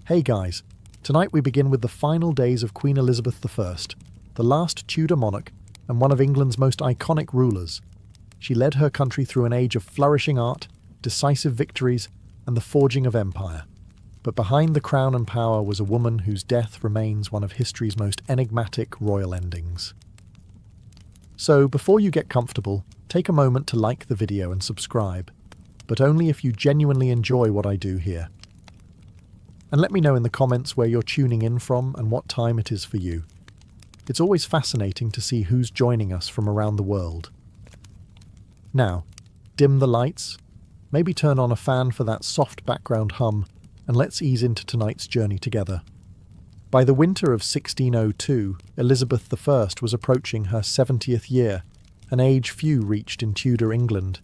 Hey guys, tonight we begin with the final days of Queen Elizabeth I, the last Tudor monarch and one of England's most iconic rulers. She led her country through an age of flourishing art, decisive victories, and the forging of empire. But behind the crown and power was a woman whose death remains one of history's most enigmatic royal endings. So, before you get comfortable, take a moment to like the video and subscribe, but only if you genuinely enjoy what I do here. And let me know in the comments where you're tuning in from and what time it is for you. It's always fascinating to see who's joining us from around the world. Now, dim the lights, maybe turn on a fan for that soft background hum, and let's ease into tonight's journey together. By the winter of 1602, Elizabeth I was approaching her 70th year, an age few reached in Tudor England.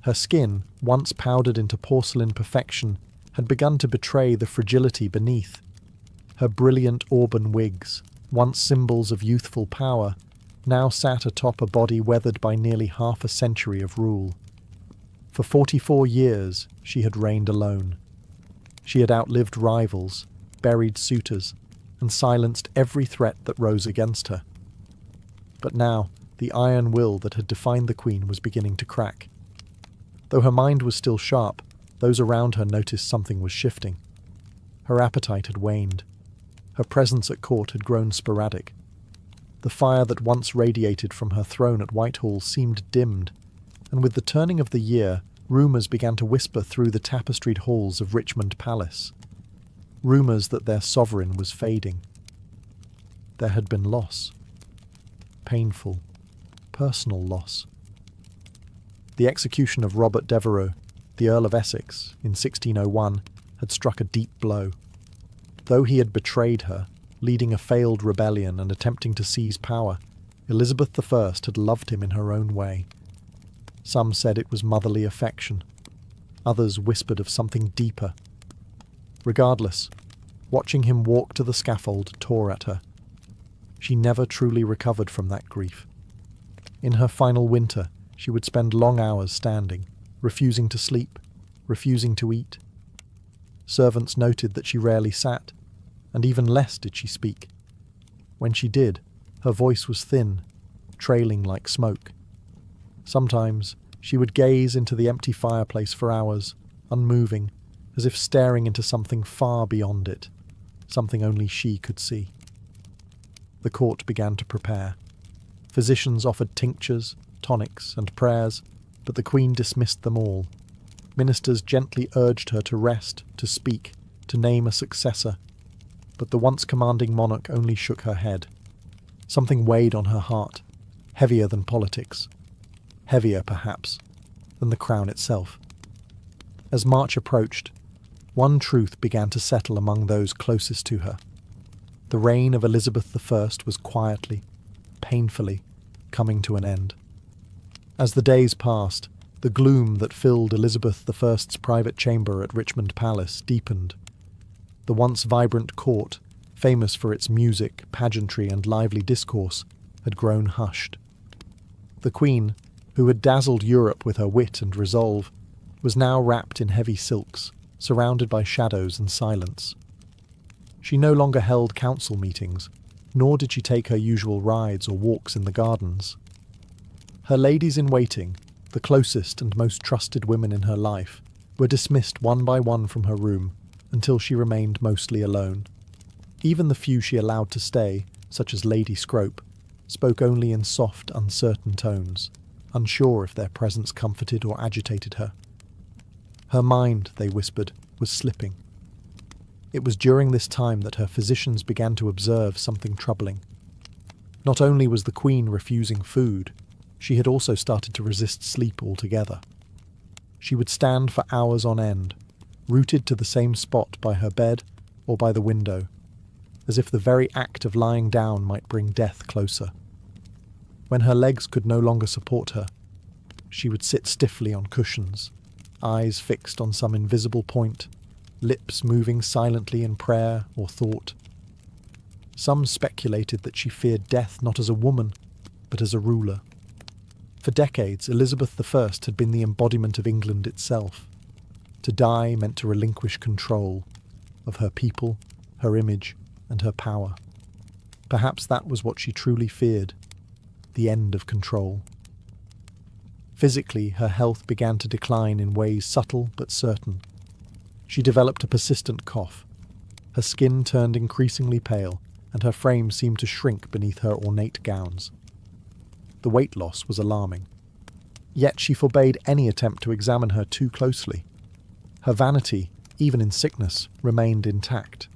Her skin, once powdered into porcelain perfection, had begun to betray the fragility beneath. Her brilliant auburn wigs, once symbols of youthful power, now sat atop a body weathered by nearly half a century of rule. For 44 years, she had reigned alone. She had outlived rivals, buried suitors, and silenced every threat that rose against her. But now, the iron will that had defined the Queen was beginning to crack. Though her mind was still sharp, those around her noticed something was shifting. Her appetite had waned. Her presence at court had grown sporadic. The fire that once radiated from her throne at Whitehall seemed dimmed, and with the turning of the year, rumours began to whisper through the tapestried halls of Richmond Palace. Rumours that their sovereign was fading. There had been loss. Painful, personal loss. The execution of Robert Devereux, the Earl of Essex, in 1601, had struck a deep blow. Though he had betrayed her, leading a failed rebellion and attempting to seize power, Elizabeth I had loved him in her own way. Some said it was motherly affection. Others whispered of something deeper. Regardless, watching him walk to the scaffold tore at her. She never truly recovered from that grief. In her final winter, she would spend long hours standing, refusing to sleep, refusing to eat. Servants noted that she rarely sat, and even less did she speak. When she did, her voice was thin, trailing like smoke. Sometimes she would gaze into the empty fireplace for hours, unmoving, as if staring into something far beyond it, something only she could see. The court began to prepare. Physicians offered tinctures, tonics, and prayers, but the Queen dismissed them all. Ministers gently urged her to rest, to speak, to name a successor, but the once commanding monarch only shook her head. Something weighed on her heart, heavier than politics, heavier, perhaps, than the crown itself. As March approached, one truth began to settle among those closest to her. The reign of Elizabeth I was quietly, painfully, coming to an end. As the days passed, the gloom that filled Elizabeth I's private chamber at Richmond Palace deepened. The once vibrant court, famous for its music, pageantry, and lively discourse, had grown hushed. The Queen, who had dazzled Europe with her wit and resolve, was now wrapped in heavy silks, surrounded by shadows and silence. She no longer held council meetings, nor did she take her usual rides or walks in the gardens. Her ladies-in-waiting, the closest and most trusted women in her life, were dismissed one by one from her room until she remained mostly alone. Even the few she allowed to stay, such as Lady Scrope, spoke only in soft, uncertain tones, unsure if their presence comforted or agitated her. Her mind, they whispered, was slipping. It was during this time that her physicians began to observe something troubling. Not only was the Queen refusing food, she had also started to resist sleep altogether. She would stand for hours on end, rooted to the same spot by her bed or by the window, as if the very act of lying down might bring death closer. When her legs could no longer support her, she would sit stiffly on cushions, eyes fixed on some invisible point, lips moving silently in prayer or thought. Some speculated that she feared death not as a woman, but as a ruler. For decades, Elizabeth I had been the embodiment of England itself. To die meant to relinquish control. of her people, her image, and her power. Perhaps that was what she truly feared, the end of control. Physically, her health began to decline in ways subtle but certain. She developed a persistent cough. Her skin turned increasingly pale, and her frame seemed to shrink beneath her ornate gowns. The weight loss was alarming. Yet she forbade any attempt to examine her too closely. Her vanity, even in sickness, remained intact.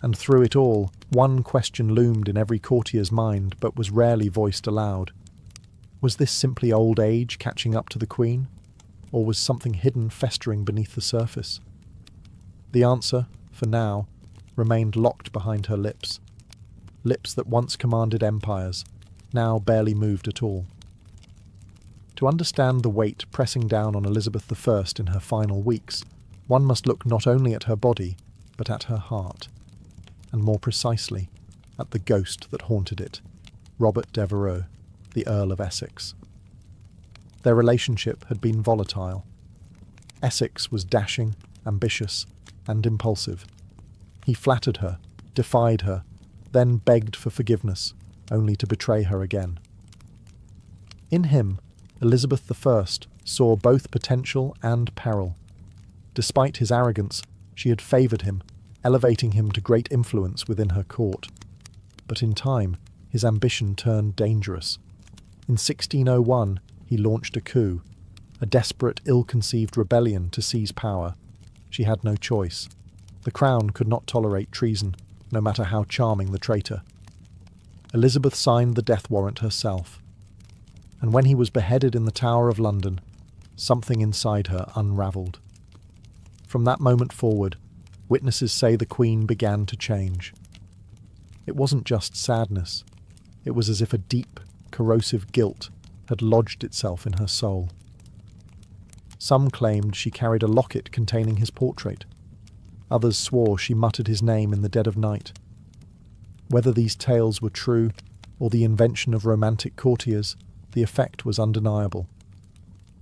And through it all, one question loomed in every courtier's mind but was rarely voiced aloud. Was this simply old age catching up to the Queen? Or was something hidden festering beneath the surface? The answer, for now, remained locked behind her lips. Lips that once commanded empires, now barely moved at all. To understand the weight pressing down on Elizabeth I in her final weeks, one must look not only at her body, but at her heart, and more precisely, at the ghost that haunted it, Robert Devereux, the Earl of Essex. Their relationship had been volatile. Essex was dashing, ambitious, and impulsive. He flattered her, defied her, then begged for forgiveness, only to betray her again. In him, Elizabeth I saw both potential and peril. Despite his arrogance, she had favoured him, elevating him to great influence within her court. But in time, his ambition turned dangerous. In 1601, he launched a coup, a desperate, ill-conceived rebellion to seize power. She had no choice. The crown could not tolerate treason, no matter how charming the traitor. Elizabeth signed the death warrant herself. And when he was beheaded in the Tower of London, something inside her unravelled. From that moment forward, witnesses say the Queen began to change. It wasn't just sadness. It was as if a deep, corrosive guilt had lodged itself in her soul. Some claimed she carried a locket containing his portrait. Others swore she muttered his name in the dead of night. Whether these tales were true, or the invention of romantic courtiers, the effect was undeniable.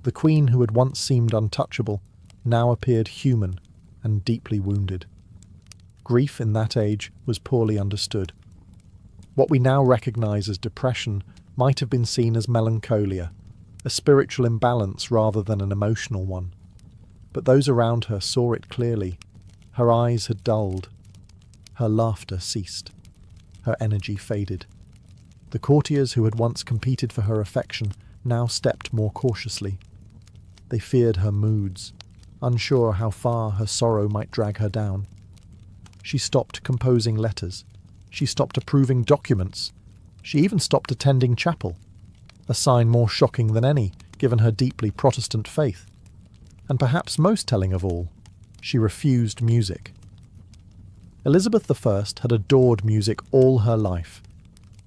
The Queen who had once seemed untouchable now appeared human and deeply wounded. Grief in that age was poorly understood. What we now recognise as depression might have been seen as melancholia, a spiritual imbalance rather than an emotional one. But those around her saw it clearly. Her eyes had dulled. Her laughter ceased. Her energy faded. The courtiers who had once competed for her affection now stepped more cautiously. They feared her moods, unsure how far her sorrow might drag her down. She stopped composing letters. She stopped approving documents. She even stopped attending chapel, a sign more shocking than any, given her deeply Protestant faith. And perhaps most telling of all, she refused music. Elizabeth I had adored music all her life.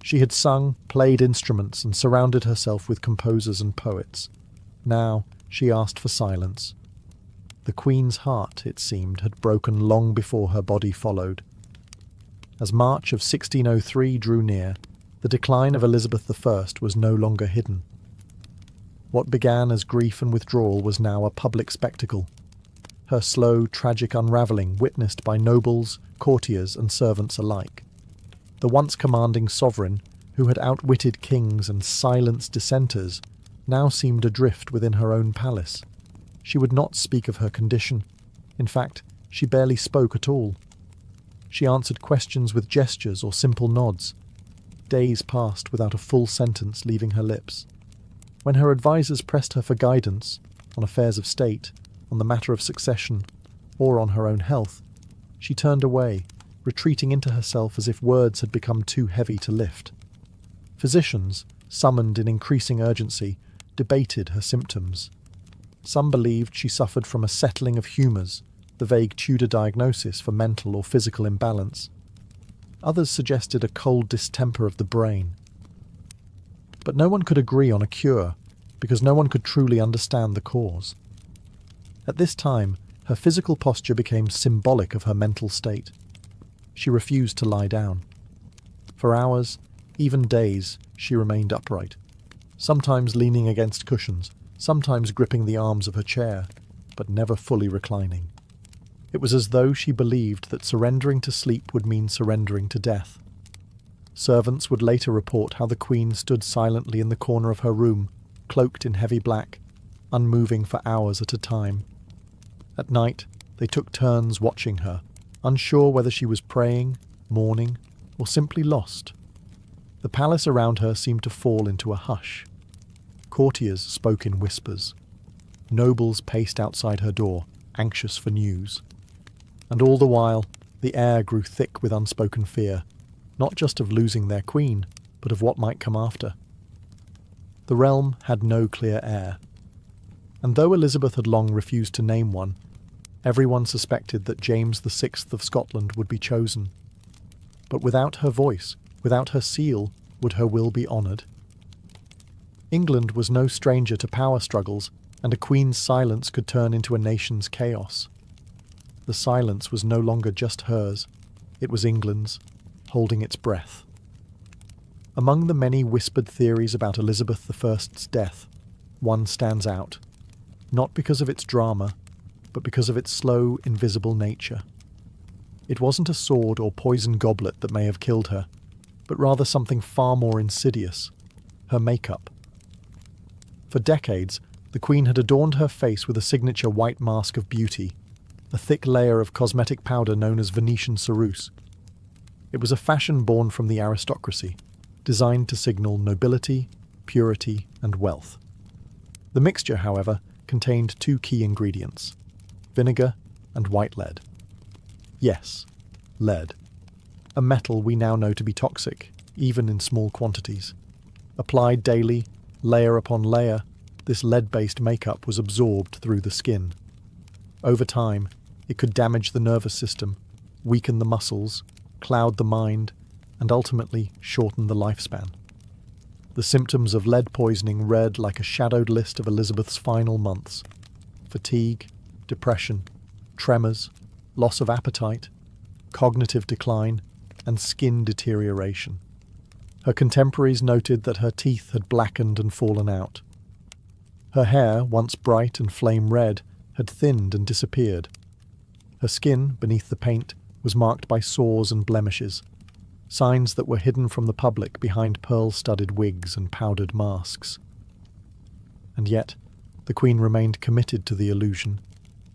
She had sung, played instruments, and surrounded herself with composers and poets. Now she asked for silence. The Queen's heart, it seemed, had broken long before her body followed. As March of 1603 drew near, the decline of Elizabeth I was no longer hidden. What began as grief and withdrawal was now a public spectacle. Her slow, tragic unravelling witnessed by nobles, courtiers and servants alike. The once commanding sovereign, who had outwitted kings and silenced dissenters, now seemed adrift within her own palace. She would not speak of her condition. In fact, she barely spoke at all. She answered questions with gestures or simple nods. Days passed without a full sentence leaving her lips. When her advisers pressed her for guidance, on affairs of state, on the matter of succession, or on her own health, she turned away, retreating into herself as if words had become too heavy to lift. Physicians, summoned in increasing urgency, debated her symptoms. Some believed she suffered from a settling of humours, the vague Tudor diagnosis for mental or physical imbalance. Others suggested a cold distemper of the brain. But no one could agree on a cure, because no one could truly understand the cause. At this time, her physical posture became symbolic of her mental state. She refused to lie down. For hours, even days, she remained upright, sometimes leaning against cushions, sometimes gripping the arms of her chair, but never fully reclining. It was as though she believed that surrendering to sleep would mean surrendering to death. Servants would later report how the Queen stood silently in the corner of her room, cloaked in heavy black, unmoving for hours at a time. At night, they took turns watching her, unsure whether she was praying, mourning, or simply lost. The palace around her seemed to fall into a hush. Courtiers spoke in whispers. Nobles paced outside her door, anxious for news. And all the while, the air grew thick with unspoken fear, not just of losing their queen, but of what might come after. The realm had no clear heir. And though Elizabeth had long refused to name one, everyone suspected that James VI of Scotland would be chosen. But without her voice, without her seal, would her will be honoured? England was no stranger to power struggles, and a queen's silence could turn into a nation's chaos. The silence was no longer just hers, it was England's, holding its breath. Among the many whispered theories about Elizabeth I's death, one stands out, not because of its drama, but because of its slow, invisible nature. It wasn't a sword or poison goblet that may have killed her, but rather something far more insidious, her makeup. For decades, the Queen had adorned her face with a signature white mask of beauty, a thick layer of cosmetic powder known as Venetian ceruse. It was a fashion born from the aristocracy, designed to signal nobility, purity, and wealth. The mixture, however, contained two key ingredients: vinegar and white lead. Yes, lead. A metal we now know to be toxic, even in small quantities. Applied daily, layer upon layer, this lead-based makeup was absorbed through the skin. Over time, it could damage the nervous system, weaken the muscles, cloud the mind, and ultimately shorten the lifespan. The symptoms of lead poisoning read like a shadowed list of Elizabeth's final months: fatigue, depression, tremors, loss of appetite, cognitive decline, and skin deterioration. Her contemporaries noted that her teeth had blackened and fallen out. Her hair, once bright and flame red, had thinned and disappeared. Her skin, beneath the paint, was marked by sores and blemishes, signs that were hidden from the public behind pearl-studded wigs and powdered masks. And yet, the Queen remained committed to the illusion.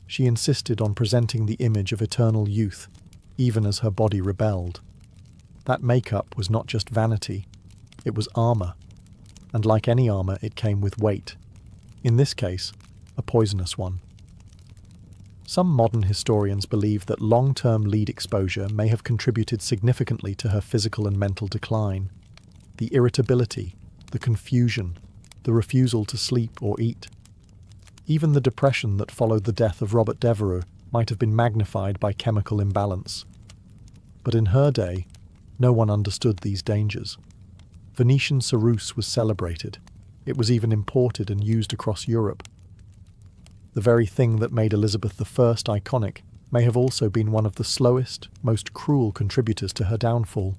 She insisted on presenting the image of eternal youth, even as her body rebelled. That makeup was not just vanity, it was armour, and like any armour, it came with weight. In this case, a poisonous one. Some modern historians believe that long-term lead exposure may have contributed significantly to her physical and mental decline. The irritability, the confusion, the refusal to sleep or eat. Even the depression that followed the death of Robert Devereux might have been magnified by chemical imbalance. But in her day, no one understood these dangers. Venetian ceruse was celebrated. It was even imported and used across Europe. The very thing that made Elizabeth I iconic may have also been one of the slowest, most cruel contributors to her downfall.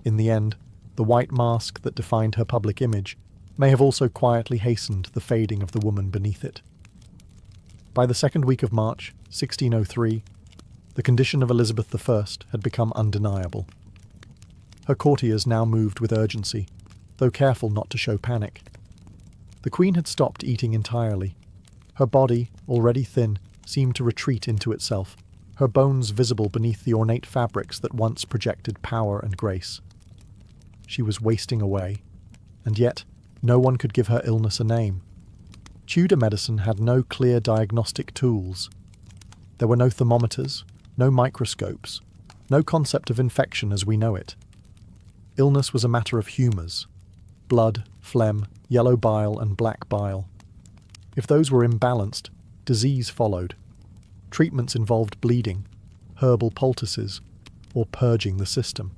In the end, the white mask that defined her public image may have also quietly hastened the fading of the woman beneath it. By the second week of March, 1603, the condition of Elizabeth I had become undeniable. Her courtiers now moved with urgency, though careful not to show panic. The Queen had stopped eating entirely. Her body, already thin, seemed to retreat into itself, her bones visible beneath the ornate fabrics that once projected power and grace. She was wasting away, and yet no one could give her illness a name. Tudor medicine had no clear diagnostic tools. There were no thermometers, no microscopes, no concept of infection as we know it. Illness was a matter of humours: blood, phlegm, yellow bile, and black bile. If those were imbalanced, disease followed. Treatments involved bleeding, herbal poultices, or purging the system.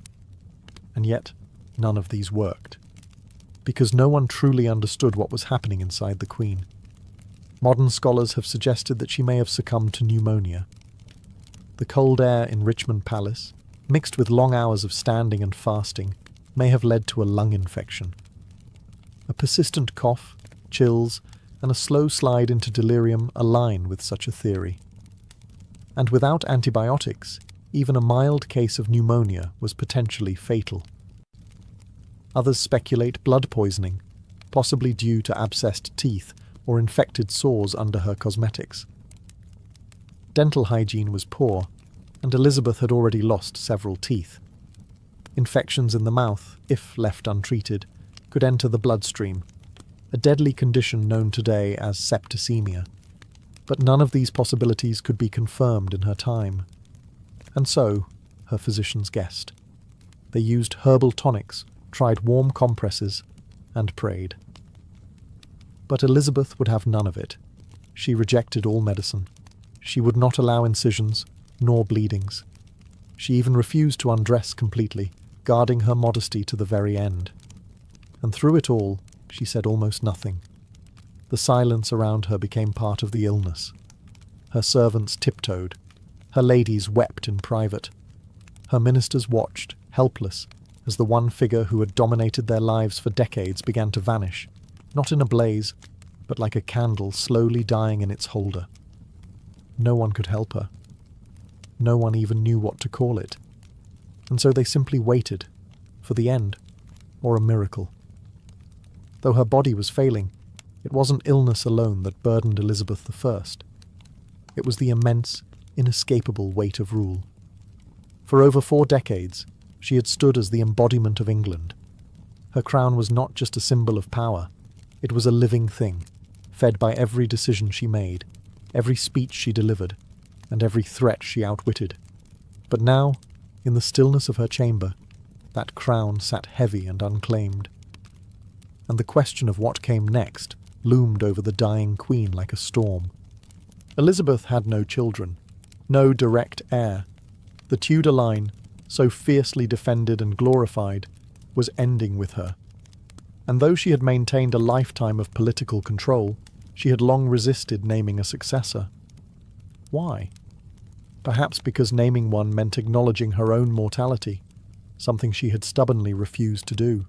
And yet, none of these worked, because no one truly understood what was happening inside the Queen. Modern scholars have suggested that she may have succumbed to pneumonia. The cold air in Richmond Palace, mixed with long hours of standing and fasting, may have led to a lung infection. A persistent cough, chills, and a slow slide into delirium align with such a theory. And without antibiotics, even a mild case of pneumonia was potentially fatal. Others speculate blood poisoning, possibly due to abscessed teeth or infected sores under her cosmetics. Dental hygiene was poor, and Elizabeth had already lost several teeth. Infections in the mouth, if left untreated, could enter the bloodstream, a deadly condition known today as septicemia. But none of these possibilities could be confirmed in her time. And so, her physicians guessed. They used herbal tonics, tried warm compresses, and prayed. But Elizabeth would have none of it. She rejected all medicine. She would not allow incisions, nor bleedings. She even refused to undress completely, guarding her modesty to the very end. And through it all, she said almost nothing. The silence around her became part of the illness. Her servants tiptoed. Her ladies wept in private. Her ministers watched, helpless, as the one figure who had dominated their lives for decades began to vanish, not in a blaze, but like a candle slowly dying in its holder. No one could help her. No one even knew what to call it. And so they simply waited for the end, or a miracle. Though her body was failing, it wasn't illness alone that burdened Elizabeth I. It was the immense, inescapable weight of rule. For over 4 decades, she had stood as the embodiment of England. Her crown was not just a symbol of power, it was a living thing, fed by every decision she made, every speech she delivered, and every threat she outwitted. But now, in the stillness of her chamber, that crown sat heavy and unclaimed. And the question of what came next loomed over the dying queen like a storm. Elizabeth had no children, no direct heir. The Tudor line, so fiercely defended and glorified, was ending with her. And though she had maintained a lifetime of political control, she had long resisted naming a successor. Why? Perhaps because naming one meant acknowledging her own mortality, something she had stubbornly refused to do.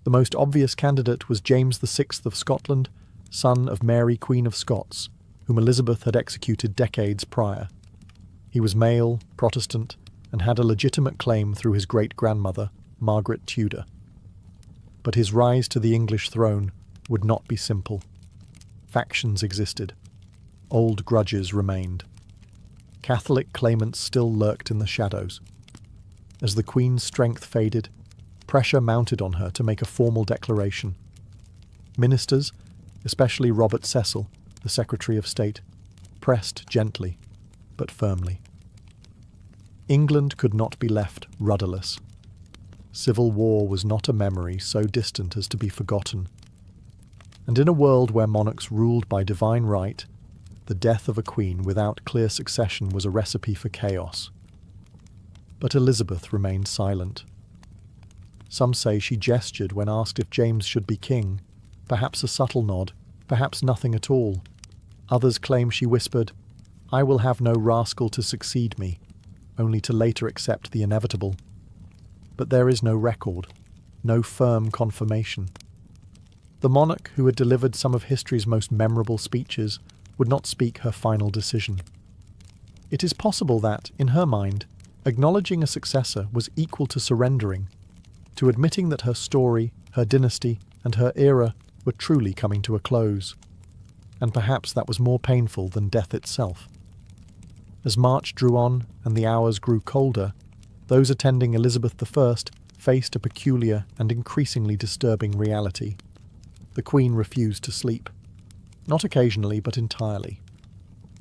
The most obvious candidate was James VI of Scotland, son of Mary, Queen of Scots, whom Elizabeth had executed decades prior. He was male, Protestant, and had a legitimate claim through his great-grandmother, Margaret Tudor. But his rise to the English throne would not be simple. Factions existed. Old grudges remained. Catholic claimants still lurked in the shadows. As the Queen's strength faded, pressure mounted on her to make a formal declaration. Ministers, especially Robert Cecil, the Secretary of State, pressed gently, but firmly. England could not be left rudderless. Civil war was not a memory so distant as to be forgotten. And in a world where monarchs ruled by divine right, the death of a queen without clear succession was a recipe for chaos. But Elizabeth remained silent. Some say she gestured when asked if James should be king, perhaps a subtle nod, perhaps nothing at all. Others claim she whispered, "I will have no rascal to succeed me," only to later accept the inevitable. But there is no record, no firm confirmation. The monarch who had delivered some of history's most memorable speeches would not speak her final decision. It is possible that, in her mind, acknowledging a successor was equal to surrendering, to admitting that her story, her dynasty, and her era were truly coming to a close. And perhaps that was more painful than death itself. As March drew on and the hours grew colder, those attending Elizabeth I faced a peculiar and increasingly disturbing reality. The Queen refused to sleep. Not occasionally, but entirely.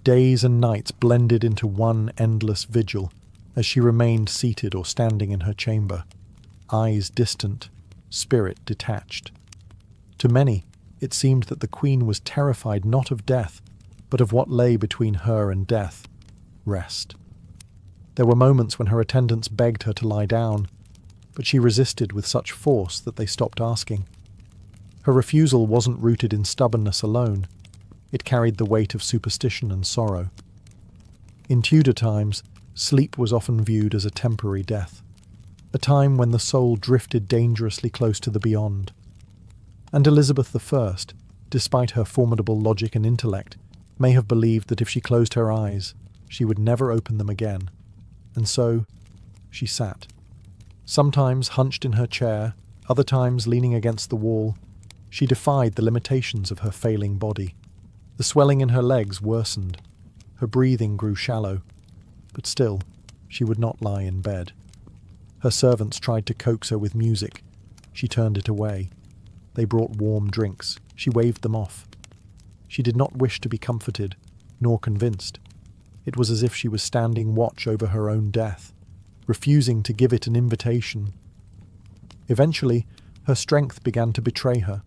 Days and nights blended into one endless vigil as she remained seated or standing in her chamber, eyes distant, spirit detached. To many, it seemed that the Queen was terrified not of death, but of what lay between her and death: rest. There were moments when her attendants begged her to lie down, but she resisted with such force that they stopped asking. Her refusal wasn't rooted in stubbornness alone. It carried the weight of superstition and sorrow. In Tudor times, sleep was often viewed as a temporary death, a time when the soul drifted dangerously close to the beyond. And Elizabeth I, despite her formidable logic and intellect, may have believed that if she closed her eyes, She would never open them again. And so, she sat. Sometimes hunched in her chair, other times leaning against the wall, she defied the limitations of her failing body. The swelling in her legs worsened. Her breathing grew shallow. But still, she would not lie in bed. Her servants tried to coax her with music. She turned it away. They brought warm drinks. She waved them off. She did not wish to be comforted, nor convinced. It was as if she was standing watch over her own death, refusing to give it an invitation. Eventually, her strength began to betray her.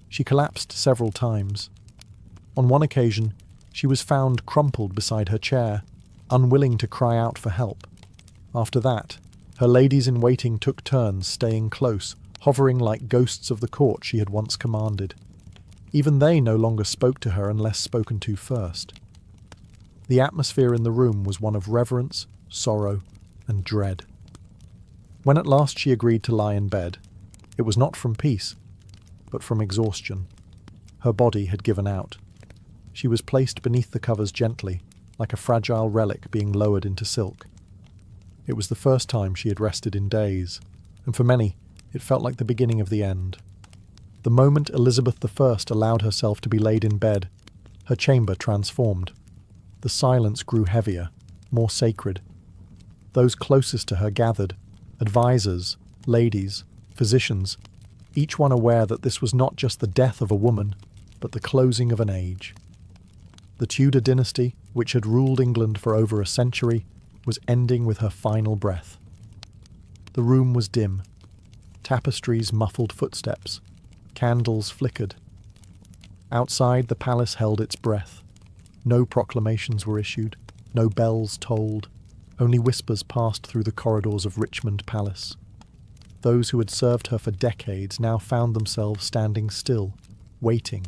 She collapsed several times. On one occasion, she was found crumpled beside her chair, unwilling to cry out for help. After that, her ladies-in-waiting took turns staying close, hovering like ghosts of the court she had once commanded. Even they no longer spoke to her unless spoken to first. The atmosphere in the room was one of reverence, sorrow, and dread. When at last she agreed to lie in bed, it was not from peace, but from exhaustion. Her body had given out. She was placed beneath the covers gently, like a fragile relic being lowered into silk. It was the first time she had rested in days, and for many, it felt like the beginning of the end. The moment Elizabeth I allowed herself to be laid in bed, her chamber transformed. The silence grew heavier, more sacred. Those closest to her gathered, advisors, ladies, physicians, each one aware that this was not just the death of a woman, but the closing of an age. The Tudor dynasty, which had ruled England for over a century, was ending with her final breath. The room was dim. Tapestries muffled footsteps. Candles flickered. Outside, the palace held its breath. No proclamations were issued, no bells tolled, only whispers passed through the corridors of Richmond Palace. Those who had served her for decades now found themselves standing still, waiting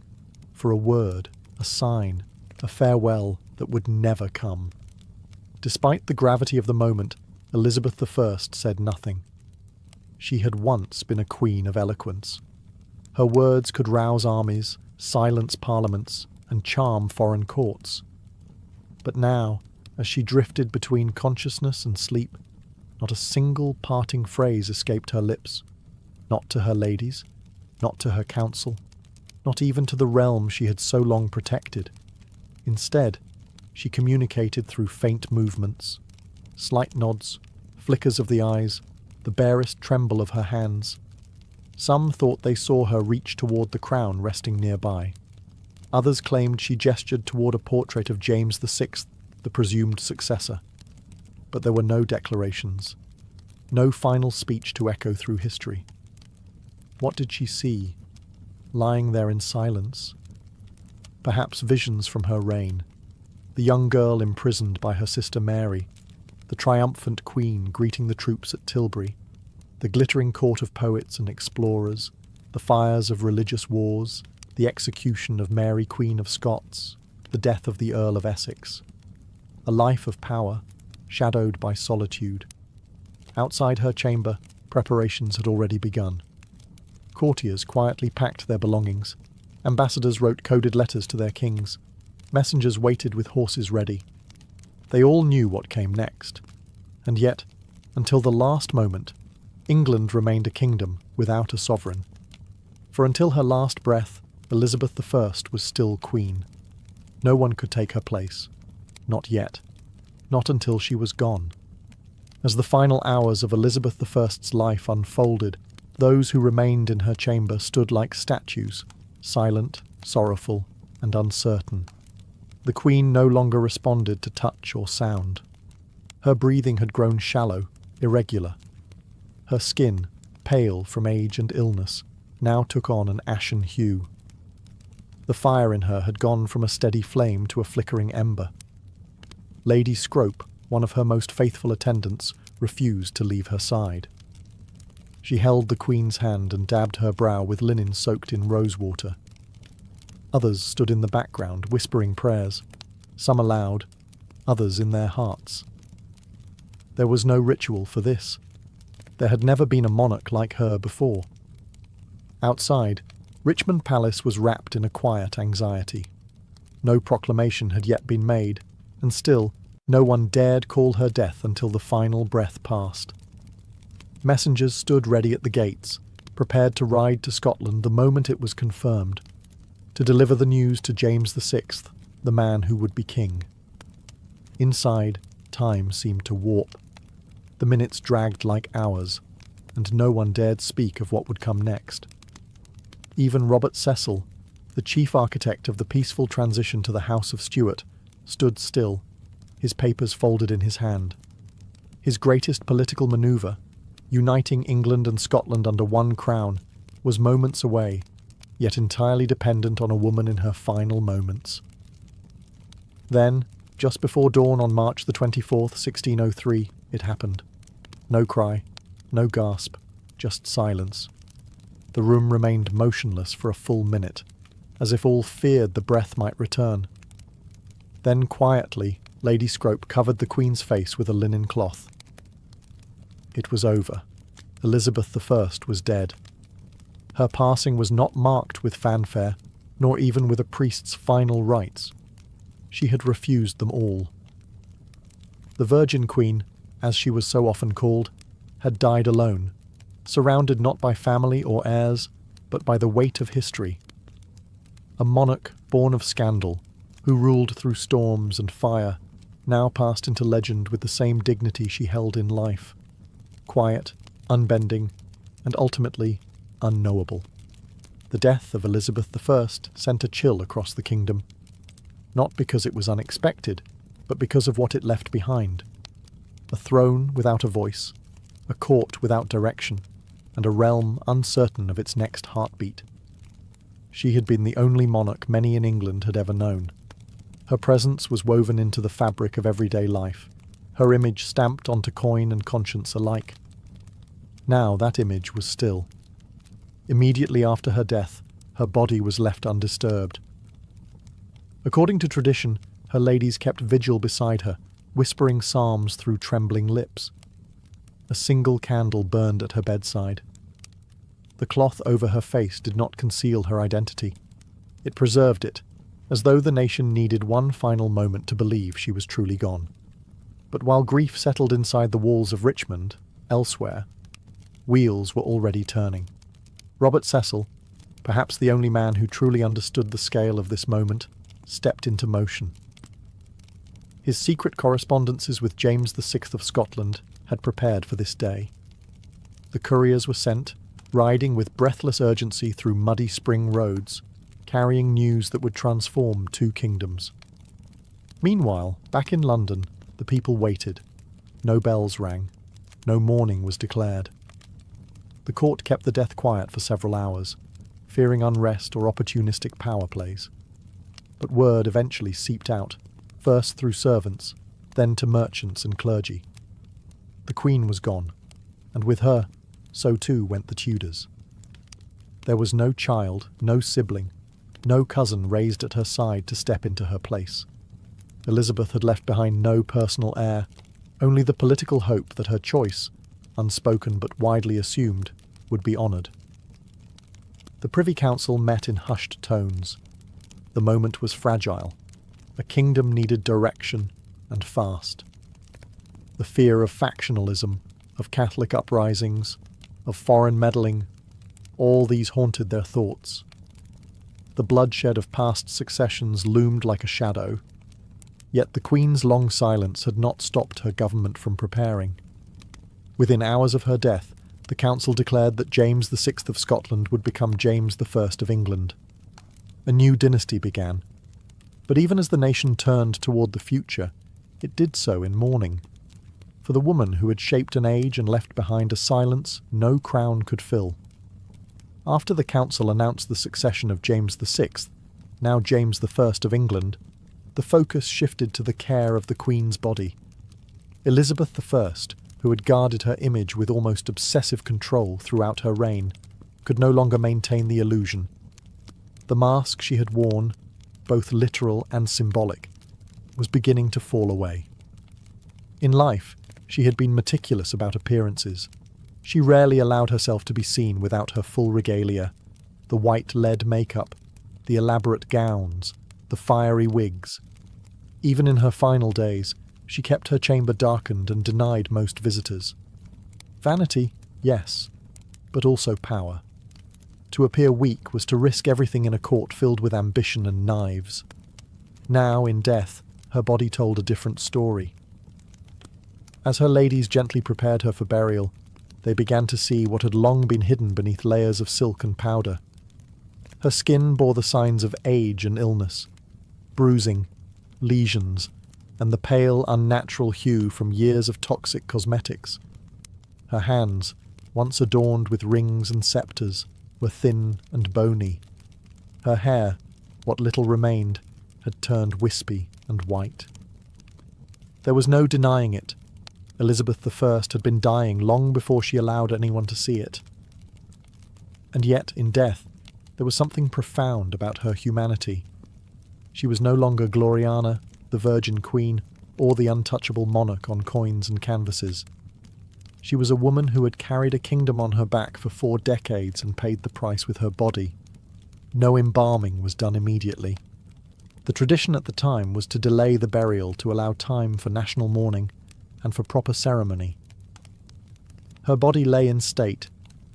for a word, a sign, a farewell that would never come. Despite the gravity of the moment, Elizabeth I said nothing. She had once been a queen of eloquence. Her words could rouse armies, silence parliaments, and charm foreign courts. But now, as she drifted between consciousness and sleep, not a single parting phrase escaped her lips. Not to her ladies, not to her council, not even to the realm she had so long protected. Instead, she communicated through faint movements, slight nods, flickers of the eyes, the barest tremble of her hands. Some thought they saw her reach toward the crown resting nearby. Others claimed she gestured toward a portrait of James VI, the presumed successor. But there were no declarations, no final speech to echo through history. What did she see, lying there in silence? Perhaps visions from her reign, the young girl imprisoned by her sister Mary, the triumphant queen greeting the troops at Tilbury, the glittering court of poets and explorers, the fires of religious wars, the execution of Mary Queen of Scots, the death of the Earl of Essex. A life of power, shadowed by solitude. Outside her chamber, preparations had already begun. Courtiers quietly packed their belongings. Ambassadors wrote coded letters to their kings. Messengers waited with horses ready. They all knew what came next. And yet, until the last moment, England remained a kingdom without a sovereign. For until her last breath, Elizabeth I was still queen. No one could take her place. Not yet. Not until she was gone. As the final hours of Elizabeth I's life unfolded, those who remained in her chamber stood like statues, silent, sorrowful, and uncertain. The queen no longer responded to touch or sound. Her breathing had grown shallow, irregular. Her skin, pale from age and illness, now took on an ashen hue. The fire in her had gone from a steady flame to a flickering ember. Lady Scrope, one of her most faithful attendants, refused to leave her side. She held the queen's hand and dabbed her brow with linen soaked in rose water. Others stood in the background, whispering prayers, some aloud, others in their hearts. There was no ritual for this. There had never been a monarch like her before. Outside, Richmond Palace was wrapped in a quiet anxiety. No proclamation had yet been made, and still, No one dared call her death until the final breath passed. Messengers stood ready at the gates, prepared to ride to Scotland the moment it was confirmed, to deliver the news to James VI, the man who would be king. Inside, time seemed to warp. The minutes dragged like hours, and no one dared speak of what would come next. Even Robert Cecil, the chief architect of the peaceful transition to the House of Stuart, stood still, his papers folded in his hand. His greatest political manoeuvre, uniting England and Scotland under one crown, was moments away, yet entirely dependent on a woman in her final moments. Then, just before dawn on March the 24th, 1603, it happened. No cry, no gasp, just silence. The room remained motionless for a full minute, as if all feared the breath might return. Then quietly, Lady Scrope covered the Queen's face with a linen cloth. It was over. Elizabeth I was dead. Her passing was not marked with fanfare, nor even with a priest's final rites. She had refused them all. The Virgin Queen, as she was so often called, had died alone, surrounded not by family or heirs, but by the weight of history. A monarch born of scandal, who ruled through storms and fire, now passed into legend with the same dignity she held in life, quiet, unbending, and ultimately unknowable. The death of Elizabeth I sent a chill across the kingdom, not because it was unexpected, but because of what it left behind. A throne without a voice, a court without direction, and a realm uncertain of its next heartbeat. She had been the only monarch many in England had ever known. Her presence was woven into the fabric of everyday life, her image stamped onto coin and conscience alike. Now that image was still. Immediately after her death, her body was left undisturbed. According to tradition, her ladies kept vigil beside her, whispering psalms through trembling lips. A single candle burned at her bedside. The cloth over her face did not conceal her identity. It preserved it, as though the nation needed one final moment to believe she was truly gone. But while grief settled inside the walls of Richmond, elsewhere, wheels were already turning. Robert Cecil, perhaps the only man who truly understood the scale of this moment, stepped into motion. His secret correspondences with James VI of Scotland had prepared for this day. The couriers were sent, riding with breathless urgency through muddy spring roads, carrying news that would transform two kingdoms. Meanwhile, back in London, the people waited. No bells rang. No mourning was declared. The court kept the death quiet for several hours, fearing unrest or opportunistic power plays. But word eventually seeped out, first through servants, then to merchants and clergy. The Queen was gone, and with her, so too went the Tudors. There was no child, no sibling, no cousin raised at her side to step into her place. Elizabeth had left behind no personal heir, only the political hope that her choice, unspoken but widely assumed, would be honoured. The Privy Council met in hushed tones. The moment was fragile. A kingdom needed direction, and fast. The fear of factionalism, of Catholic uprisings, of foreign meddling, all these haunted their thoughts. The bloodshed of past successions loomed like a shadow, yet the Queen's long silence had not stopped her government from preparing. Within hours of her death, the Council declared that James VI of Scotland would become James I of England. A new dynasty began, but even as the nation turned toward the future, it did so in mourning. For the woman who had shaped an age and left behind a silence no crown could fill. After the council announced the succession of James VI, now James I of England, the focus shifted to the care of the Queen's body. Elizabeth I, who had guarded her image with almost obsessive control throughout her reign, could no longer maintain the illusion. The mask she had worn, both literal and symbolic, was beginning to fall away. In life, she had been meticulous about appearances. She rarely allowed herself to be seen without her full regalia, the white lead makeup, the elaborate gowns, the fiery wigs. Even in her final days, She kept her chamber darkened and denied most visitors. Vanity, yes, but also power. To appear weak was to risk everything in a court filled with ambition and knives. Now, in death, her body told a different story. As her ladies gently prepared her for burial, they began to see what had long been hidden beneath layers of silk and powder. Her skin bore the signs of age and illness, bruising, lesions, and the pale, unnatural hue from years of toxic cosmetics. Her hands, once adorned with rings and sceptres, were thin and bony. Her hair, what little remained, had turned wispy and white. There was no denying it. Elizabeth I had been dying long before she allowed anyone to see it. And yet, in death, there was something profound about her humanity. She was no longer Gloriana, the Virgin Queen, or the untouchable monarch on coins and canvases. She was a woman who had carried a kingdom on her back for 4 decades and paid the price with her body. No embalming was done immediately. The tradition at the time was to delay the burial to allow time for national mourning and for proper ceremony. Her body lay in state,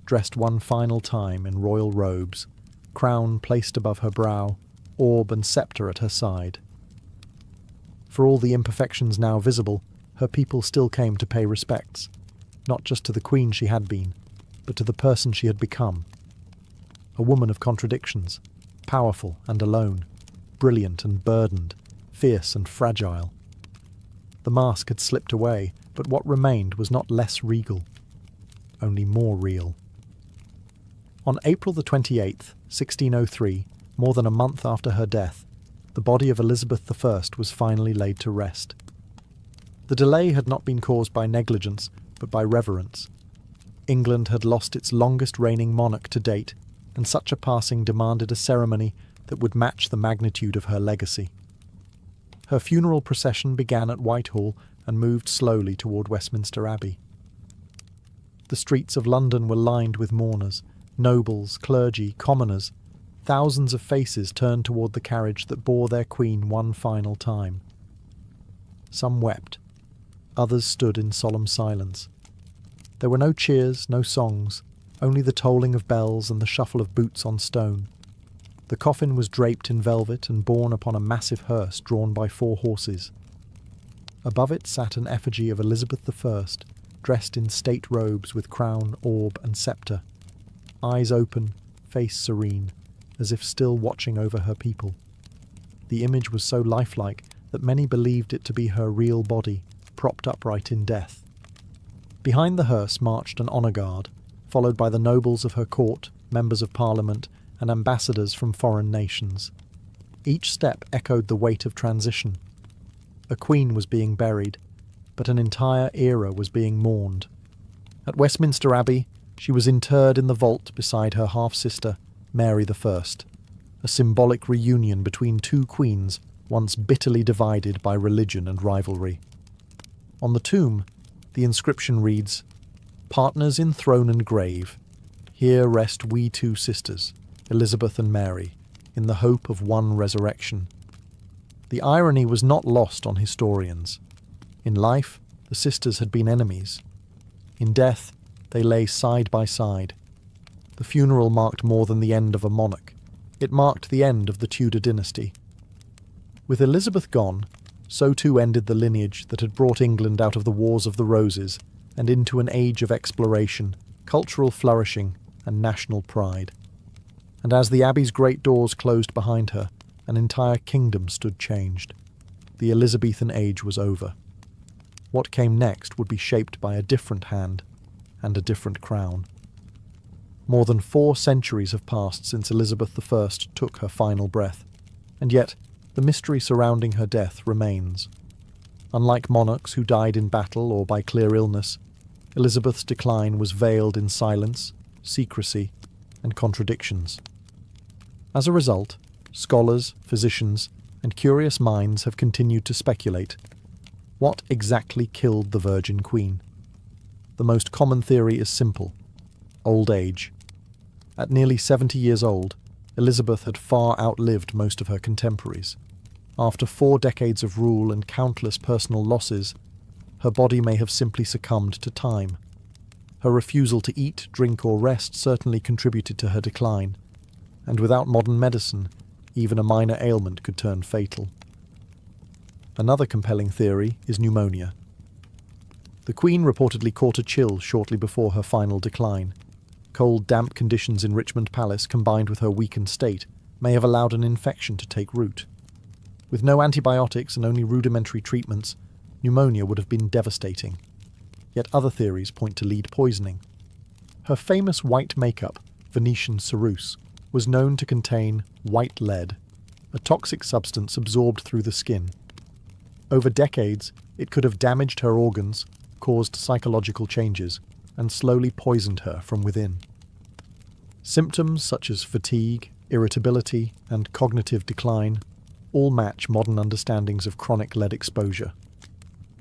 dressed one final time in royal robes, crown placed above her brow, orb and sceptre at her side. For all the imperfections now visible, her people still came to pay respects, not just to the queen she had been, but to the person she had become. A woman of contradictions, powerful and alone, brilliant and burdened, fierce and fragile. The mask had slipped away, but what remained was not less regal, only more real. On April the 28th, 1603, more than a month after her death, the body of Elizabeth I was finally laid to rest. The delay had not been caused by negligence, but by reverence. England had lost its longest reigning monarch to date, and such a passing demanded a ceremony that would match the magnitude of her legacy. Her funeral procession began at Whitehall and moved slowly toward Westminster Abbey. The streets of London were lined with mourners, nobles, clergy, commoners. Thousands of faces turned toward the carriage that bore their queen one final time. Some wept. Others stood in solemn silence. There were no cheers, no songs, only the tolling of bells and the shuffle of boots on stone. The coffin was draped in velvet and borne upon a massive hearse drawn by 4 horses. Above it sat an effigy of Elizabeth I, dressed in state robes with crown, orb and sceptre, eyes open, face serene, as if still watching over her people. The image was so lifelike that many believed it to be her real body, propped upright in death. Behind the hearse marched an honour guard, followed by the nobles of her court, members of Parliament, and ambassadors from foreign nations. Each step echoed the weight of transition. A queen was being buried, but an entire era was being mourned. At Westminster Abbey, she was interred in the vault beside her half-sister, Mary I, a symbolic reunion between 2 queens once bitterly divided by religion and rivalry. On the tomb, the inscription reads, "Partners in throne and grave, here rest we 2 sisters, Elizabeth and Mary, in the hope of one resurrection." The irony was not lost on historians. In life, the sisters had been enemies. In death, they lay side by side. The funeral marked more than the end of a monarch. It marked the end of the Tudor dynasty. With Elizabeth gone, so too ended the lineage that had brought England out of the Wars of the Roses and into an age of exploration, cultural flourishing, and national pride. And as the Abbey's great doors closed behind her, an entire kingdom stood changed. The Elizabethan age was over. What came next would be shaped by a different hand and a different crown. More than 4 centuries have passed since Elizabeth I took her final breath, and yet the mystery surrounding her death remains. Unlike monarchs who died in battle or by clear illness, Elizabeth's decline was veiled in silence, secrecy, and contradictions. As a result, scholars, physicians, and curious minds have continued to speculate. What exactly killed the Virgin Queen? The most common theory is simple: old age. At nearly 70 years old, Elizabeth had far outlived most of her contemporaries. After 4 decades of rule and countless personal losses, her body may have simply succumbed to time. Her refusal to eat, drink, or rest certainly contributed to her decline, and without modern medicine, even a minor ailment could turn fatal. Another compelling theory is pneumonia. The Queen reportedly caught a chill shortly before her final decline. Cold, damp conditions in Richmond Palace, combined with her weakened state, may have allowed an infection to take root. With no antibiotics and only rudimentary treatments, pneumonia would have been devastating. Yet other theories point to lead poisoning. Her famous white makeup, Venetian ceruse, was known to contain white lead, a toxic substance absorbed through the skin. Over decades, it could have damaged her organs, caused psychological changes, and slowly poisoned her from within. Symptoms such as fatigue, irritability, and cognitive decline all match modern understandings of chronic lead exposure.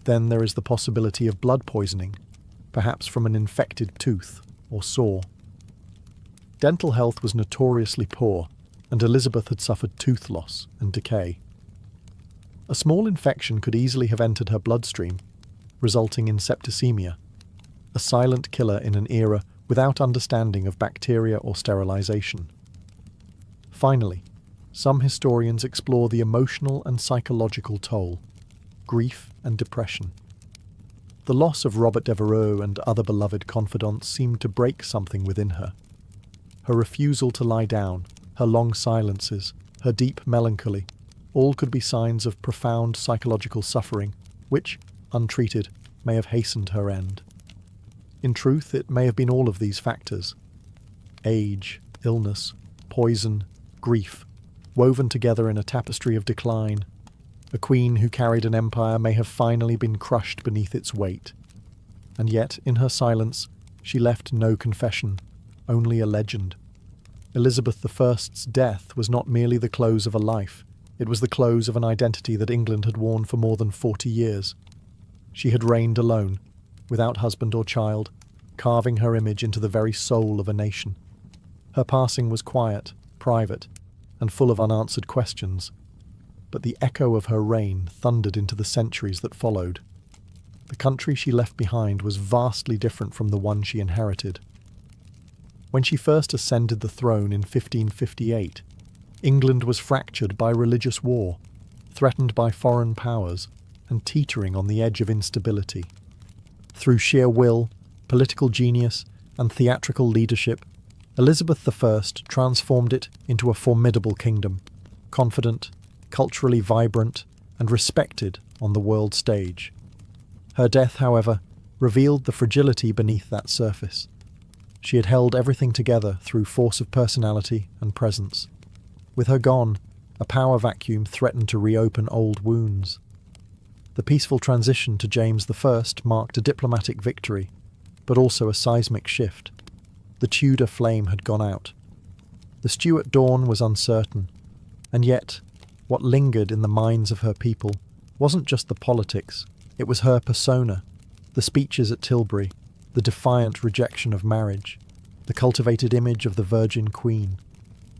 Then there is the possibility of blood poisoning, perhaps from an infected tooth or sore. Dental health was notoriously poor, and Elizabeth had suffered tooth loss and decay. A small infection could easily have entered her bloodstream, resulting in septicemia, a silent killer in an era without understanding of bacteria or sterilization. Finally, some historians explore the emotional and psychological toll, grief and depression. The loss of Robert Devereux and other beloved confidants seemed to break something within her. Her refusal to lie down, her long silences, her deep melancholy, all could be signs of profound psychological suffering, which, untreated, may have hastened her end. In truth, it may have been all of these factors: age, illness, poison, grief, woven together in a tapestry of decline. A queen who carried an empire may have finally been crushed beneath its weight. And yet, in her silence, she left no confession, only a legend. Elizabeth I's death was not merely the close of a life, it was the close of an identity that England had worn for more than 40 years. She had reigned alone, without husband or child, carving her image into the very soul of a nation. Her passing was quiet, private, and full of unanswered questions, but the echo of her reign thundered into the centuries that followed. The country she left behind was vastly different from the one she inherited. When she first ascended the throne in 1558, England was fractured by religious war, threatened by foreign powers, and teetering on the edge of instability. Through sheer will, political genius, and theatrical leadership, Elizabeth I transformed it into a formidable kingdom, confident, culturally vibrant, and respected on the world stage. Her death, however, revealed the fragility beneath that surface. She had held everything together through force of personality and presence. With her gone, a power vacuum threatened to reopen old wounds. The peaceful transition to James I marked a diplomatic victory, but also a seismic shift. The Tudor flame had gone out. The Stuart dawn was uncertain, and yet, what lingered in the minds of her people wasn't just the politics, it was her persona, the speeches at Tilbury, the defiant rejection of marriage, the cultivated image of the Virgin Queen,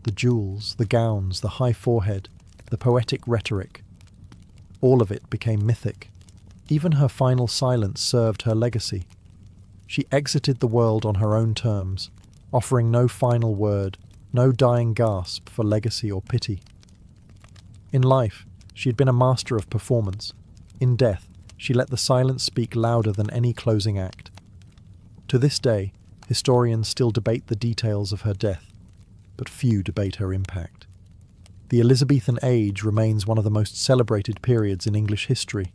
the jewels, the gowns, the high forehead, the poetic rhetoric. All of it became mythic. Even her final silence served her legacy. She exited the world on her own terms, offering no final word, no dying gasp for legacy or pity. In life, she had been a master of performance. In death, she let the silence speak louder than any closing act. To this day, historians still debate the details of her death, but few debate her impact. The Elizabethan age remains one of the most celebrated periods in English history.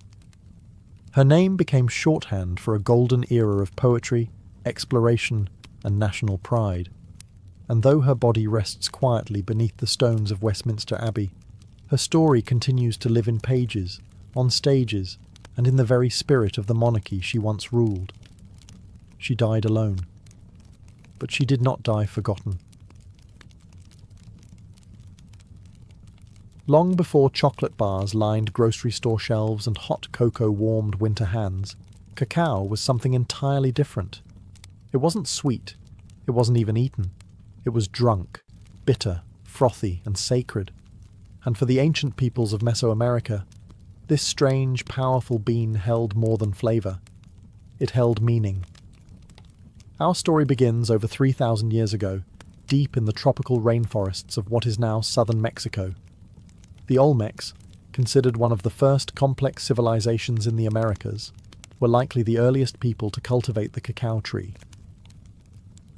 Her name became shorthand for a golden era of poetry, exploration, and national pride. And though her body rests quietly beneath the stones of Westminster Abbey, her story continues to live in pages, on stages, and in the very spirit of the monarchy she once ruled. She died alone. But she did not die forgotten. Long before chocolate bars lined grocery store shelves and hot cocoa warmed winter hands, cacao was something entirely different. It wasn't sweet. It wasn't even eaten. It was drunk, bitter, frothy, and sacred. And for the ancient peoples of Mesoamerica, this strange, powerful bean held more than flavor. It held meaning. Our story begins over 3,000 years ago, deep in the tropical rainforests of what is now southern Mexico. The Olmecs, considered one of the first complex civilizations in the Americas, were likely the earliest people to cultivate the cacao tree.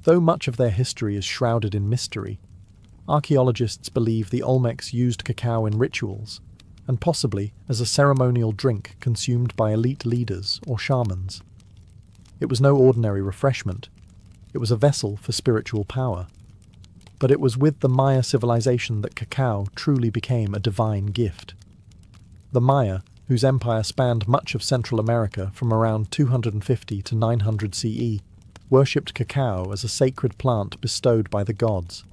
Though much of their history is shrouded in mystery, archaeologists believe the Olmecs used cacao in rituals, and possibly as a ceremonial drink consumed by elite leaders or shamans. It was no ordinary refreshment. It was a vessel for spiritual power. But it was with the Maya civilization that cacao truly became a divine gift. The Maya, whose empire spanned much of Central America from around 250 to 900 CE, worshipped cacao as a sacred plant bestowed by the gods.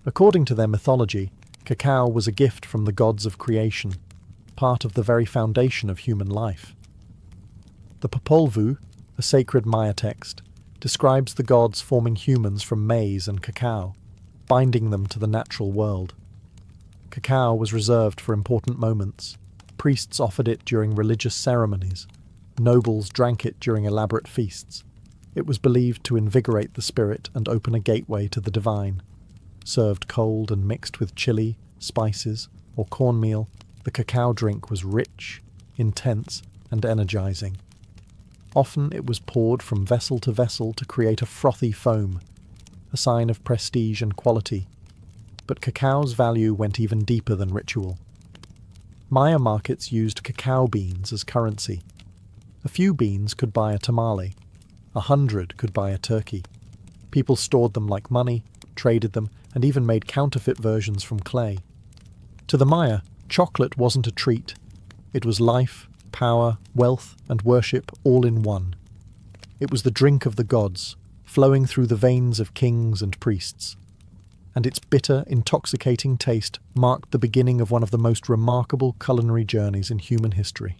According to their mythology, cacao was a gift from the gods of creation, part of the very foundation of human life. The Popol Vuh, a sacred Maya text, describes the gods forming humans from maize and cacao, binding them to the natural world. Cacao was reserved for important moments. Priests offered it during religious ceremonies. Nobles drank it during elaborate feasts. It was believed to invigorate the spirit and open a gateway to the divine. Served cold and mixed with chili, spices, or cornmeal, the cacao drink was rich, intense, and energizing. Often it was poured from vessel to create a frothy foam, a sign of prestige and quality. But cacao's value went even deeper than ritual. Maya markets used cacao beans as currency. A few beans could buy a tamale. 100 could buy a turkey. People stored them like money, traded them, and even made counterfeit versions from clay. To the Maya, chocolate wasn't a treat. It was life, power, wealth, and worship all in one. It was the drink of the gods, flowing through the veins of kings and priests. And its bitter, intoxicating taste marked the beginning of one of the most remarkable culinary journeys in human history.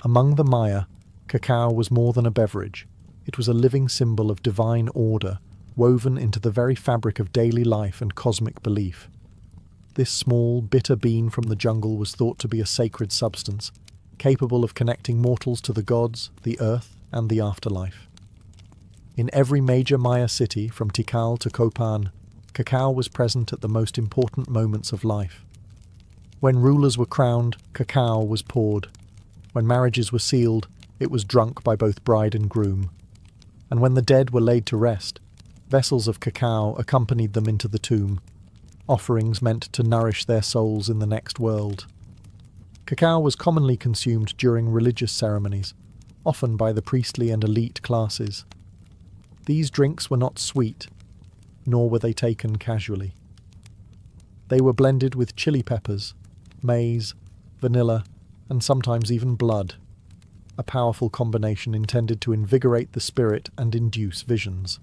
Among the Maya, cacao was more than a beverage. It was a living symbol of divine order, woven into the very fabric of daily life and cosmic belief. This small, bitter bean from the jungle was thought to be a sacred substance, capable of connecting mortals to the gods, the earth, and the afterlife. In every major Maya city, from Tikal to Copan, cacao was present at the most important moments of life. When rulers were crowned, cacao was poured. When marriages were sealed, it was drunk by both bride and groom. And when the dead were laid to rest, vessels of cacao accompanied them into the tomb, offerings meant to nourish their souls in the next world. Cacao was commonly consumed during religious ceremonies, often by the priestly and elite classes. These drinks were not sweet, nor were they taken casually. They were blended with chili peppers, maize, vanilla, and sometimes even blood, a powerful combination intended to invigorate the spirit and induce visions.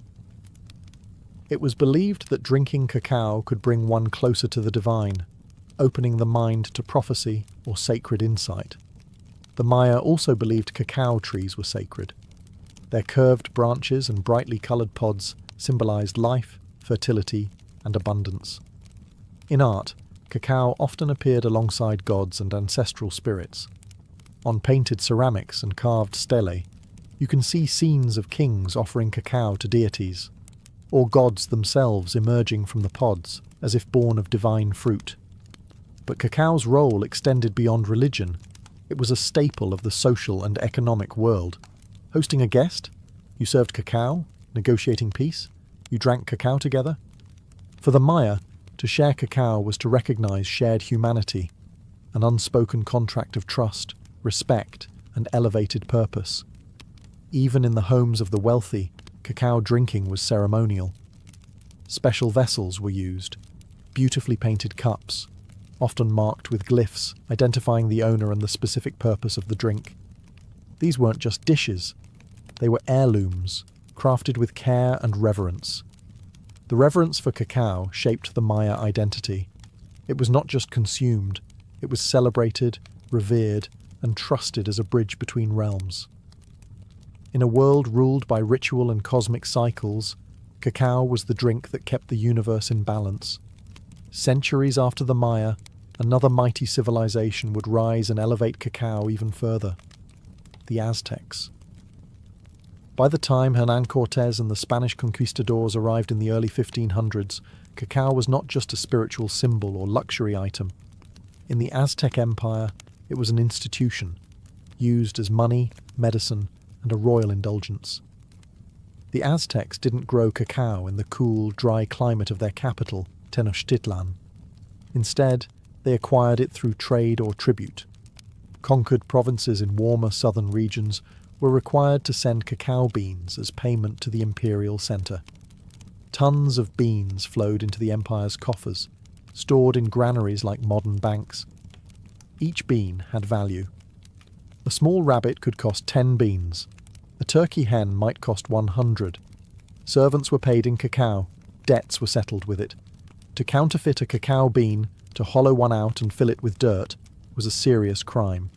It was believed that drinking cacao could bring one closer to the divine, opening the mind to prophecy or sacred insight. The Maya also believed cacao trees were sacred. Their curved branches and brightly coloured pods symbolized life, fertility, and abundance. In art, cacao often appeared alongside gods and ancestral spirits. On painted ceramics and carved stelae, you can see scenes of kings offering cacao to deities, or gods themselves emerging from the pods as if born of divine fruit. But cacao's role extended beyond religion. It was a staple of the social and economic world. Hosting a guest, you served cacao, negotiating peace, you drank cacao together. For the Maya, to share cacao was to recognize shared humanity, an unspoken contract of trust, respect, and elevated purpose. Even in the homes of the wealthy, cacao drinking was ceremonial. Special vessels were used, beautifully painted cups, often marked with glyphs identifying the owner and the specific purpose of the drink. These weren't just dishes, they were heirlooms, crafted with care and reverence. The reverence for cacao shaped the Maya identity. It was not just consumed, it was celebrated, revered, and trusted as a bridge between realms. In a world ruled by ritual and cosmic cycles, cacao was the drink that kept the universe in balance. Centuries after the Maya, another mighty civilization would rise and elevate cacao even further: the Aztecs. By the time Hernán Cortés and the Spanish conquistadors arrived in the early 1500s, cacao was not just a spiritual symbol or luxury item. In the Aztec Empire, it was an institution, used as money, medicine, and a royal indulgence. The Aztecs didn't grow cacao in the cool, dry climate of their capital, Tenochtitlan. Instead, they acquired it through trade or tribute. Conquered provinces in warmer southern regions were required to send cacao beans as payment to the imperial centre. Tons of beans flowed into the empire's coffers, stored in granaries like modern banks. Each bean had value. A small rabbit could cost 10 beans. A turkey hen might cost 100. Servants were paid in cacao. Debts were settled with it. To counterfeit a cacao bean, to hollow one out and fill it with dirt, was a serious crime.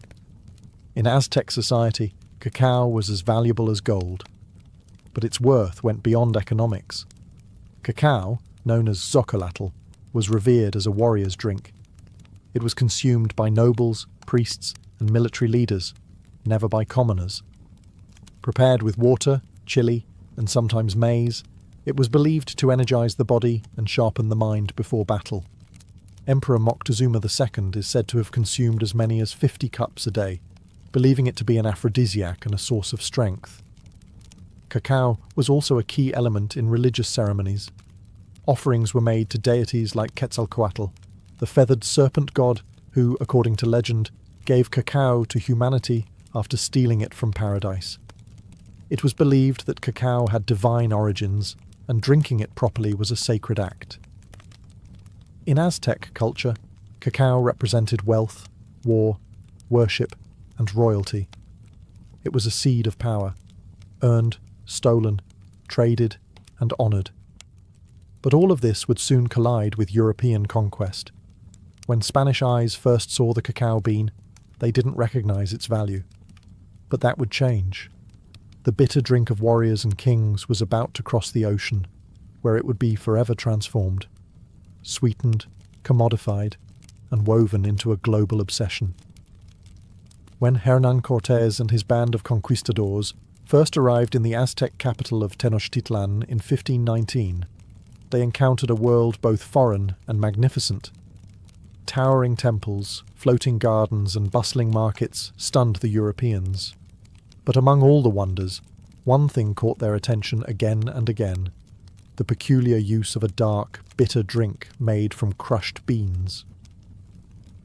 In Aztec society, cacao was as valuable as gold. But its worth went beyond economics. Cacao, known as xocolatl, was revered as a warrior's drink. It was consumed by nobles, priests, and military leaders, never by commoners. Prepared with water, chili, and sometimes maize, it was believed to energize the body and sharpen the mind before battle. Emperor Moctezuma II is said to have consumed as many as 50 cups a day, believing it to be an aphrodisiac and a source of strength. Cacao was also a key element in religious ceremonies. Offerings were made to deities like Quetzalcoatl, the feathered serpent god who, according to legend, gave cacao to humanity after stealing it from paradise. It was believed that cacao had divine origins, and drinking it properly was a sacred act. In Aztec culture, cacao represented wealth, war, worship, and royalty. It was a seed of power, earned, stolen, traded, and honoured. But all of this would soon collide with European conquest. When Spanish eyes first saw the cacao bean, they didn't recognise its value. But that would change. The bitter drink of warriors and kings was about to cross the ocean, where it would be forever transformed, sweetened, commodified, and woven into a global obsession. When Hernán Cortés and his band of conquistadors first arrived in the Aztec capital of Tenochtitlan in 1519, they encountered a world both foreign and magnificent. Towering temples, floating gardens, and bustling markets stunned the Europeans. But among all the wonders, one thing caught their attention again and again: the peculiar use of a dark, bitter drink made from crushed beans.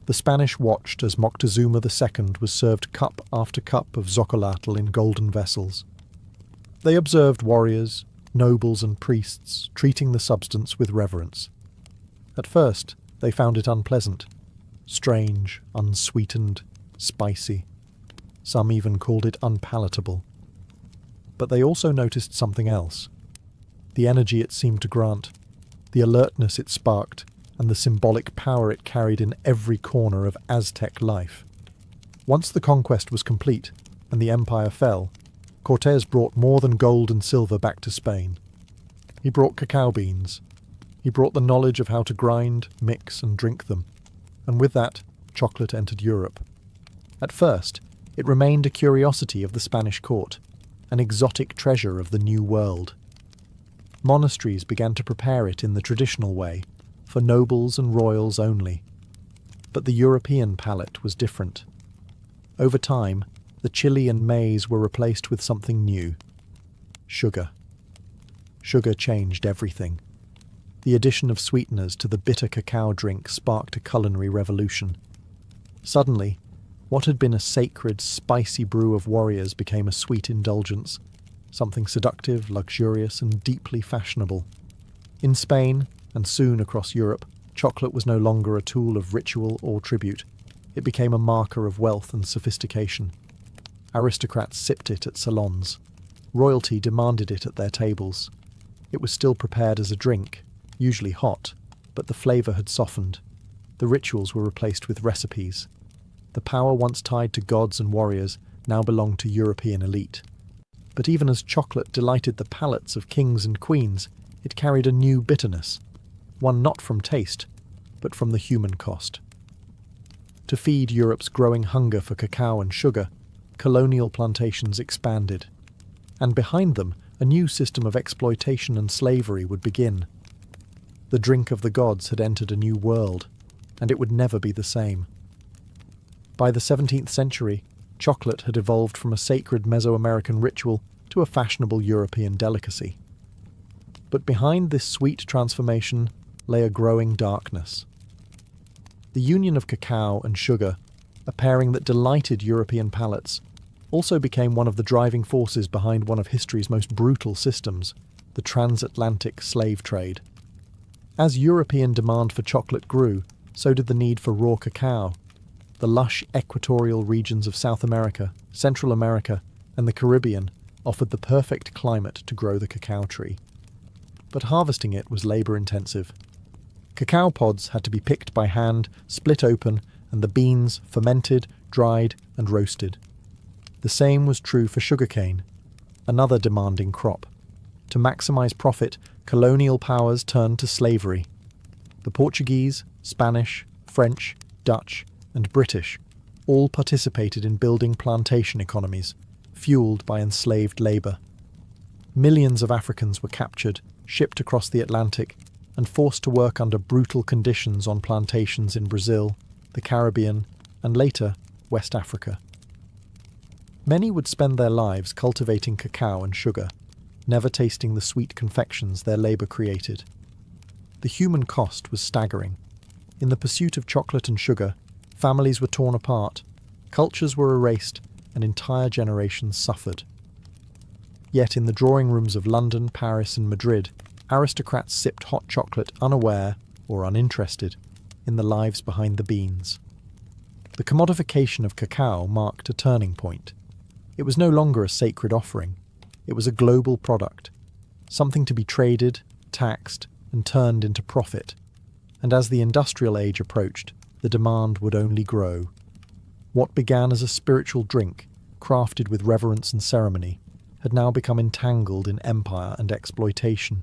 The Spanish watched as Moctezuma II was served cup after cup of xocolatl in golden vessels. They observed warriors, nobles, and priests treating the substance with reverence. At first, they found it unpleasant, strange, unsweetened, spicy. Some even called it unpalatable. But they also noticed something else: the energy it seemed to grant, the alertness it sparked, and the symbolic power it carried in every corner of Aztec life. Once the conquest was complete and the empire fell, Cortés brought more than gold and silver back to Spain. He brought cacao beans. He brought the knowledge of how to grind, mix, and drink them. And with that, chocolate entered Europe. At first, it remained a curiosity of the Spanish court, an exotic treasure of the New World. Monasteries began to prepare it in the traditional way, for nobles and royals only. But the European palate was different. Over time, the chili and maize were replaced with something new: sugar. Sugar changed everything. The addition of sweeteners to the bitter cacao drink sparked a culinary revolution. Suddenly, what had been a sacred, spicy brew of warriors became a sweet indulgence, something seductive, luxurious, and deeply fashionable. In Spain, and soon across Europe, chocolate was no longer a tool of ritual or tribute. It became a marker of wealth and sophistication. Aristocrats sipped it at salons. Royalty demanded it at their tables. It was still prepared as a drink, usually hot, but the flavour had softened. The rituals were replaced with recipes. The power once tied to gods and warriors now belonged to European elite. But even as chocolate delighted the palates of kings and queens, it carried a new bitterness, one not from taste, but from the human cost. To feed Europe's growing hunger for cacao and sugar, colonial plantations expanded, and behind them a new system of exploitation and slavery would begin. The drink of the gods had entered a new world, and it would never be the same. By the 17th century, chocolate had evolved from a sacred Mesoamerican ritual to a fashionable European delicacy. But behind this sweet transformation lay a growing darkness. The union of cacao and sugar, a pairing that delighted European palates, also became one of the driving forces behind one of history's most brutal systems, the transatlantic slave trade. As European demand for chocolate grew, so did the need for raw cacao. The lush equatorial regions of South America, Central America, and the Caribbean offered the perfect climate to grow the cacao tree. But harvesting it was labour-intensive. Cacao pods had to be picked by hand, split open, and the beans fermented, dried, and roasted. The same was true for sugarcane, another demanding crop. To maximise profit, colonial powers turned to slavery. The Portuguese, Spanish, French, Dutch, and British all participated in building plantation economies, fueled by enslaved labour. Millions of Africans were captured, shipped across the Atlantic, and forced to work under brutal conditions on plantations in Brazil, the Caribbean, and later, West Africa. Many would spend their lives cultivating cacao and sugar, never tasting the sweet confections their labour created. The human cost was staggering. In the pursuit of chocolate and sugar, families were torn apart, cultures were erased, and entire generations suffered. Yet in the drawing rooms of London, Paris, and Madrid, aristocrats sipped hot chocolate unaware, or uninterested, in the lives behind the beans. The commodification of cacao marked a turning point. It was no longer a sacred offering. It was a global product, something to be traded, taxed, and turned into profit. And as the industrial age approached, the demand would only grow. What began as a spiritual drink, crafted with reverence and ceremony, had now become entangled in empire and exploitation.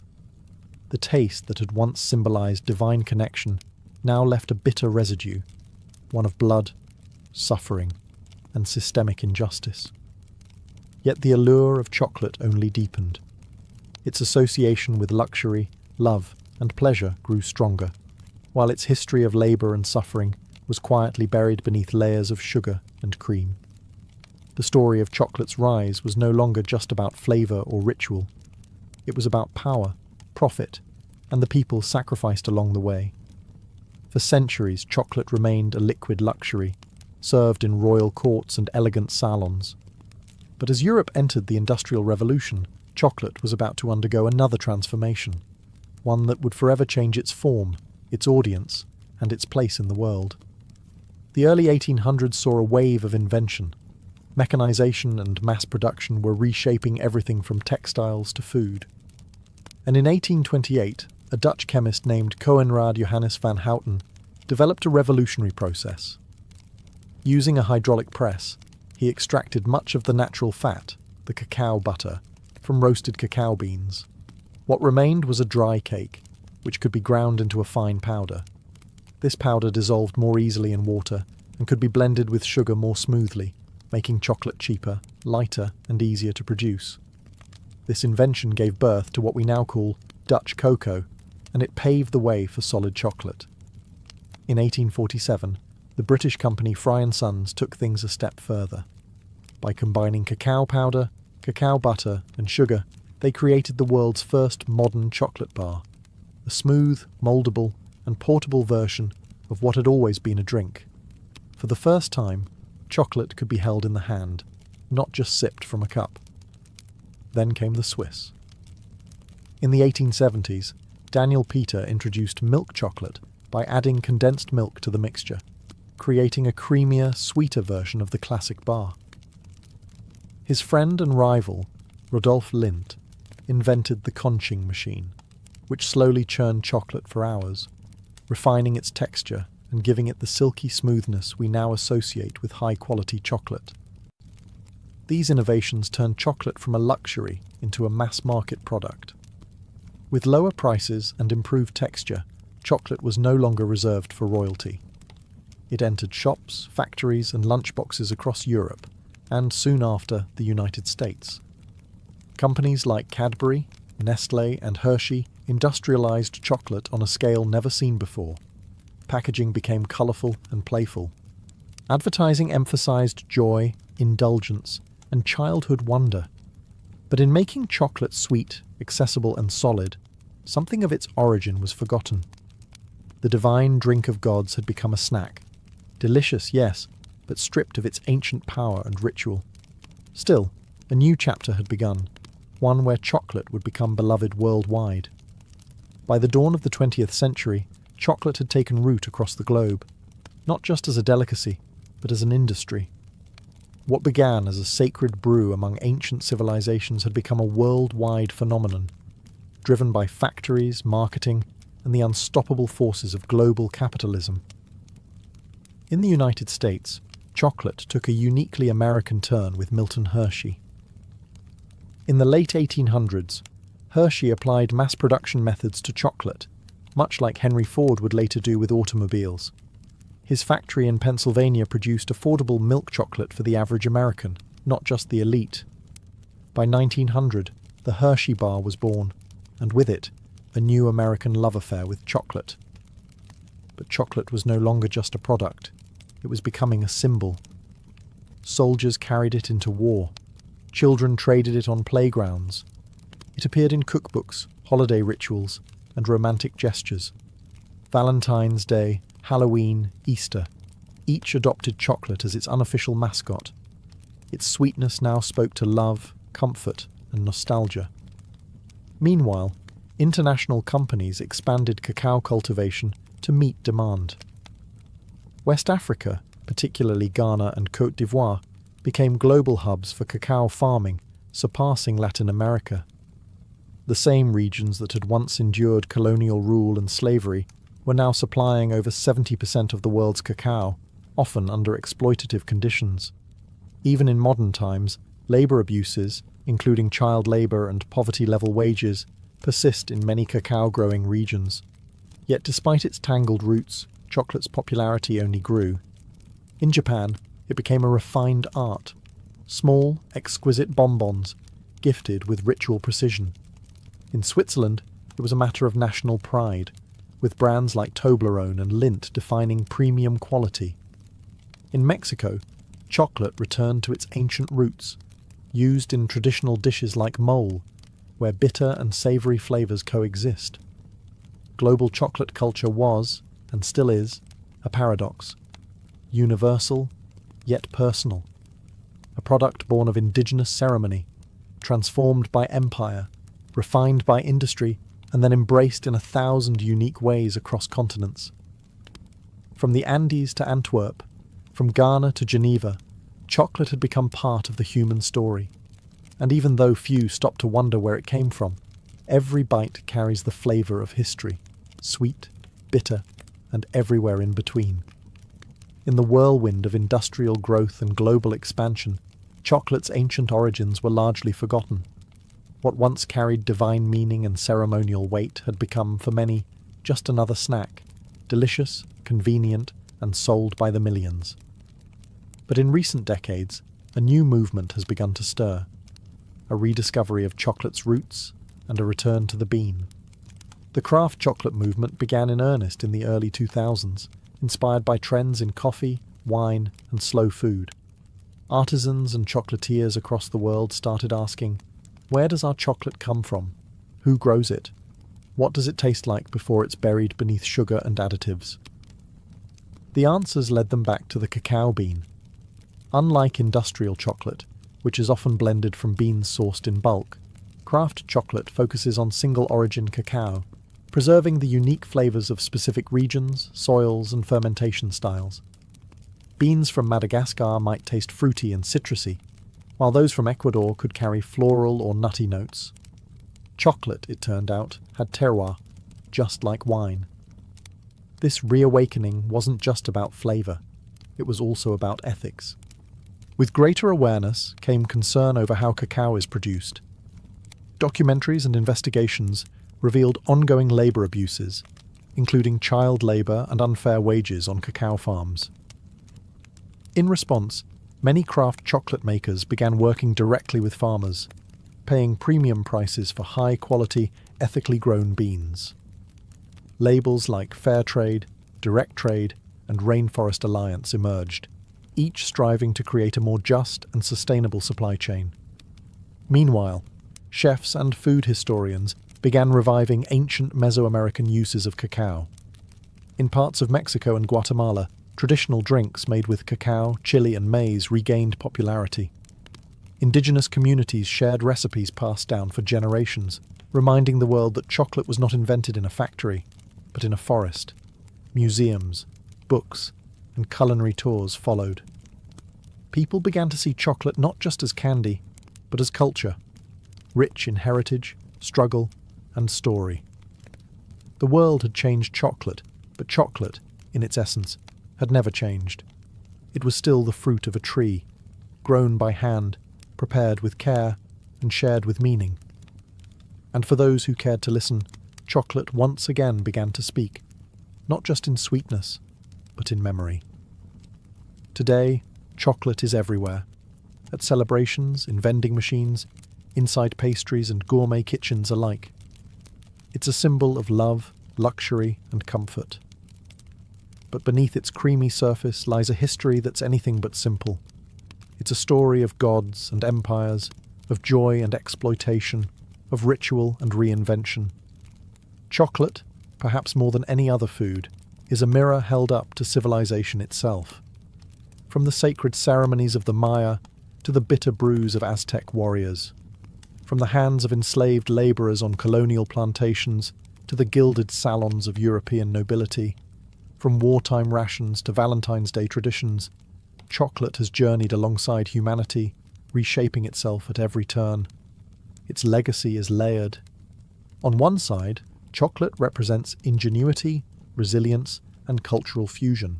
The taste that had once symbolized divine connection now left a bitter residue, one of blood, suffering, and systemic injustice. Yet the allure of chocolate only deepened. Its association with luxury, love, and pleasure grew stronger, while its history of labour and suffering was quietly buried beneath layers of sugar and cream. The story of chocolate's rise was no longer just about flavour or ritual. It was about power, profit, and the people sacrificed along the way. For centuries, chocolate remained a liquid luxury, served in royal courts and elegant salons. But as Europe entered the Industrial Revolution, chocolate was about to undergo another transformation, one that would forever change its form, its audience, and its place in the world. The early 1800s saw a wave of invention. Mechanization and mass production were reshaping everything from textiles to food. And in 1828, a Dutch chemist named Coenraad Johannes van Houten developed a revolutionary process. Using a hydraulic press, he extracted much of the natural fat, the cacao butter, from roasted cacao beans. What remained was a dry cake, which could be ground into a fine powder. This powder dissolved more easily in water and could be blended with sugar more smoothly, making chocolate cheaper, lighter, and easier to produce. This invention gave birth to what we now call Dutch cocoa, and it paved the way for solid chocolate. In 1847, the British company Fry & Sons took things a step further. By combining cacao powder, cacao butter, and sugar, they created the world's first modern chocolate bar, a smooth, mouldable, and portable version of what had always been a drink. For the first time, chocolate could be held in the hand, not just sipped from a cup. Then came the Swiss. In the 1870s, Daniel Peter introduced milk chocolate by adding condensed milk to the mixture, creating a creamier, sweeter version of the classic bar. His friend and rival, Rodolphe Lindt, invented the conching machine, which slowly churned chocolate for hours, refining its texture and giving it the silky smoothness we now associate with high-quality chocolate. These innovations turned chocolate from a luxury into a mass-market product. With lower prices and improved texture, chocolate was no longer reserved for royalty. It entered shops, factories, and lunchboxes across Europe, and soon after, the United States. Companies like Cadbury, Nestlé, and Hershey industrialized chocolate on a scale never seen before. Packaging became colourful and playful. Advertising emphasized joy, indulgence, and childhood wonder. But in making chocolate sweet, accessible, and solid, something of its origin was forgotten. The divine drink of gods had become a snack. Delicious, yes, but stripped of its ancient power and ritual. Still, a new chapter had begun, one where chocolate would become beloved worldwide. By the dawn of the 20th century, chocolate had taken root across the globe, not just as a delicacy, but as an industry. What began as a sacred brew among ancient civilizations had become a worldwide phenomenon, driven by factories, marketing, and the unstoppable forces of global capitalism. In the United States, chocolate took a uniquely American turn with Milton Hershey. In the late 1800s, Hershey applied mass production methods to chocolate, much like Henry Ford would later do with automobiles. His factory in Pennsylvania produced affordable milk chocolate for the average American, not just the elite. By 1900, the Hershey bar was born, and with it, a new American love affair with chocolate. But chocolate was no longer just a product. It was becoming a symbol. Soldiers carried it into war. Children traded it on playgrounds. It appeared in cookbooks, holiday rituals, and romantic gestures. Valentine's Day, Halloween, Easter, each adopted chocolate as its unofficial mascot. Its sweetness now spoke to love, comfort, and nostalgia. Meanwhile, international companies expanded cacao cultivation to meet demand. West Africa, particularly Ghana and Côte d'Ivoire, became global hubs for cacao farming, surpassing Latin America. The same regions that had once endured colonial rule and slavery were now supplying over 70% of the world's cacao, often under exploitative conditions. Even in modern times, labour abuses, including child labour and poverty-level wages, persist in many cacao-growing regions. Yet despite its tangled roots, chocolate's popularity only grew. In Japan, it became a refined art. Small, exquisite bonbons, gifted with ritual precision. In Switzerland, it was a matter of national pride, with brands like Toblerone and Lindt defining premium quality. In Mexico, chocolate returned to its ancient roots, used in traditional dishes like mole, where bitter and savoury flavours coexist. Global chocolate culture was, and still is, a paradox. Universal, yet personal. A product born of indigenous ceremony, transformed by empire, refined by industry, and then embraced in 1,000 unique ways across continents. From the Andes to Antwerp, from Ghana to Geneva, chocolate had become part of the human story. And even though few stopped to wonder where it came from, every bite carries the flavour of history, sweet, bitter, and everywhere in between. In the whirlwind of industrial growth and global expansion, chocolate's ancient origins were largely forgotten. What once carried divine meaning and ceremonial weight had become, for many, just another snack, delicious, convenient, and sold by the millions. But in recent decades, a new movement has begun to stir. A rediscovery of chocolate's roots and a return to the bean. The craft chocolate movement began in earnest in the early 2000s, inspired by trends in coffee, wine, and slow food. Artisans and chocolatiers across the world started asking, where does our chocolate come from? Who grows it? What does it taste like before it's buried beneath sugar and additives? The answers led them back to the cacao bean. Unlike industrial chocolate, which is often blended from beans sourced in bulk, craft chocolate focuses on single-origin cacao, preserving the unique flavours of specific regions, soils, and fermentation styles. Beans from Madagascar might taste fruity and citrusy, while those from Ecuador could carry floral or nutty notes. Chocolate, it turned out, had terroir, just like wine. This reawakening wasn't just about flavour, it was also about ethics. With greater awareness came concern over how cacao is produced. Documentaries and investigations revealed ongoing labour abuses, including child labour and unfair wages on cacao farms. In response, many craft chocolate makers began working directly with farmers, paying premium prices for high-quality, ethically grown beans. Labels like Fair Trade, Direct Trade, and Rainforest Alliance emerged, each striving to create a more just and sustainable supply chain. Meanwhile, chefs and food historians began reviving ancient Mesoamerican uses of cacao. In parts of Mexico and Guatemala, traditional drinks made with cacao, chili, and maize regained popularity. Indigenous communities shared recipes passed down for generations, reminding the world that chocolate was not invented in a factory, but in a forest. Museums, books, and culinary tours followed. People began to see chocolate not just as candy, but as culture, rich in heritage, struggle, and story. The world had changed chocolate, but chocolate, in its essence, had never changed. It was still the fruit of a tree, grown by hand, prepared with care, and shared with meaning. And for those who cared to listen, chocolate once again began to speak, not just in sweetness, but in memory. Today, chocolate is everywhere. At celebrations, in vending machines, inside pastries and gourmet kitchens alike. It's a symbol of love, luxury, and comfort. But beneath its creamy surface lies a history that's anything but simple. It's a story of gods and empires, of joy and exploitation, of ritual and reinvention. Chocolate, perhaps more than any other food, is a mirror held up to civilization itself. From the sacred ceremonies of the Maya to the bitter brews of Aztec warriors. From the hands of enslaved labourers on colonial plantations to the gilded salons of European nobility. From wartime rations to Valentine's Day traditions, chocolate has journeyed alongside humanity, reshaping itself at every turn. Its legacy is layered. On one side, chocolate represents ingenuity, resilience, and cultural fusion.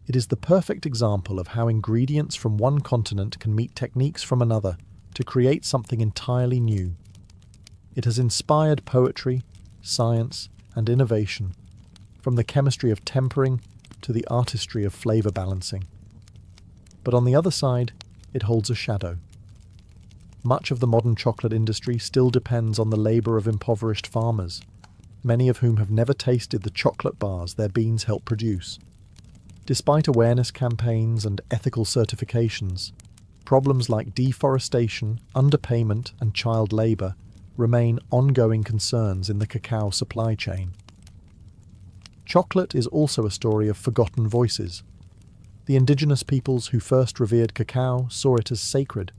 It is the perfect example of how ingredients from one continent can meet techniques from another to create something entirely new. It has inspired poetry, science, and innovation, from the chemistry of tempering to the artistry of flavour balancing. But on the other side, it holds a shadow. Much of the modern chocolate industry still depends on the labour of impoverished farmers, many of whom have never tasted the chocolate bars their beans help produce. Despite awareness campaigns and ethical certifications, problems like deforestation, underpayment, and child labour remain ongoing concerns in the cacao supply chain. Chocolate is also a story of forgotten voices. The indigenous peoples who first revered cacao saw it as sacred.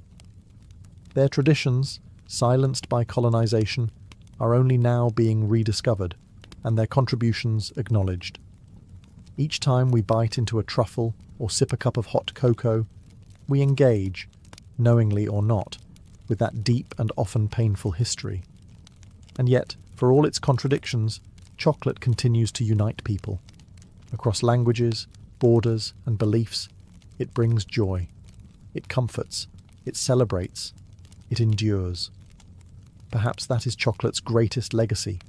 Their traditions, silenced by colonization, are only now being rediscovered, and their contributions acknowledged. Each time we bite into a truffle or sip a cup of hot cocoa, we engage, knowingly or not, with that deep and often painful history. And yet, for all its contradictions, chocolate continues to unite people. Across languages, borders, and beliefs, it brings joy. It comforts. It celebrates. It endures. Perhaps that is chocolate's greatest legacy,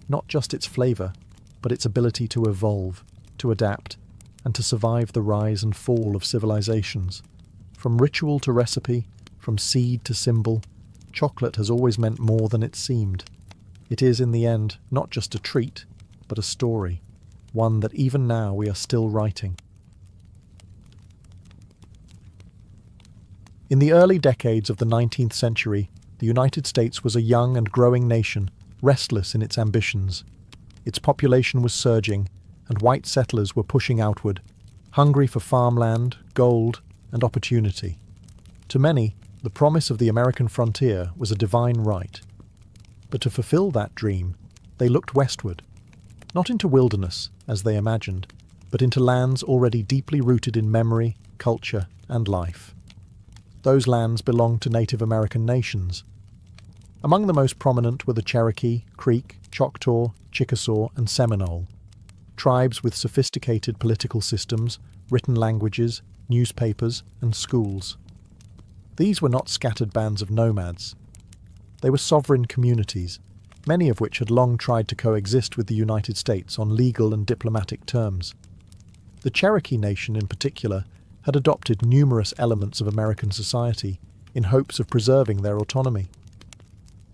not just its flavour, but its ability to evolve, to adapt, and to survive the rise and fall of civilizations. From ritual to recipe, from seed to symbol, chocolate has always meant more than it seemed. It is, in the end, not just a treat, but a story, one that even now we are still writing. In the early decades of the 19th century, the United States was a young and growing nation, restless in its ambitions. Its population was surging, and white settlers were pushing outward, hungry for farmland, gold, and opportunity. To many, the promise of the American frontier was a divine right. But to fulfill that dream, they looked westward, not into wilderness, as they imagined, but into lands already deeply rooted in memory, culture, and life. Those lands belonged to Native American nations. Among the most prominent were the Cherokee, Creek, Choctaw, Chickasaw, and Seminole, tribes with sophisticated political systems, written languages, newspapers, and schools. These were not scattered bands of nomads. They were sovereign communities, many of which had long tried to coexist with the United States on legal and diplomatic terms. The Cherokee Nation, in particular, had adopted numerous elements of American society in hopes of preserving their autonomy.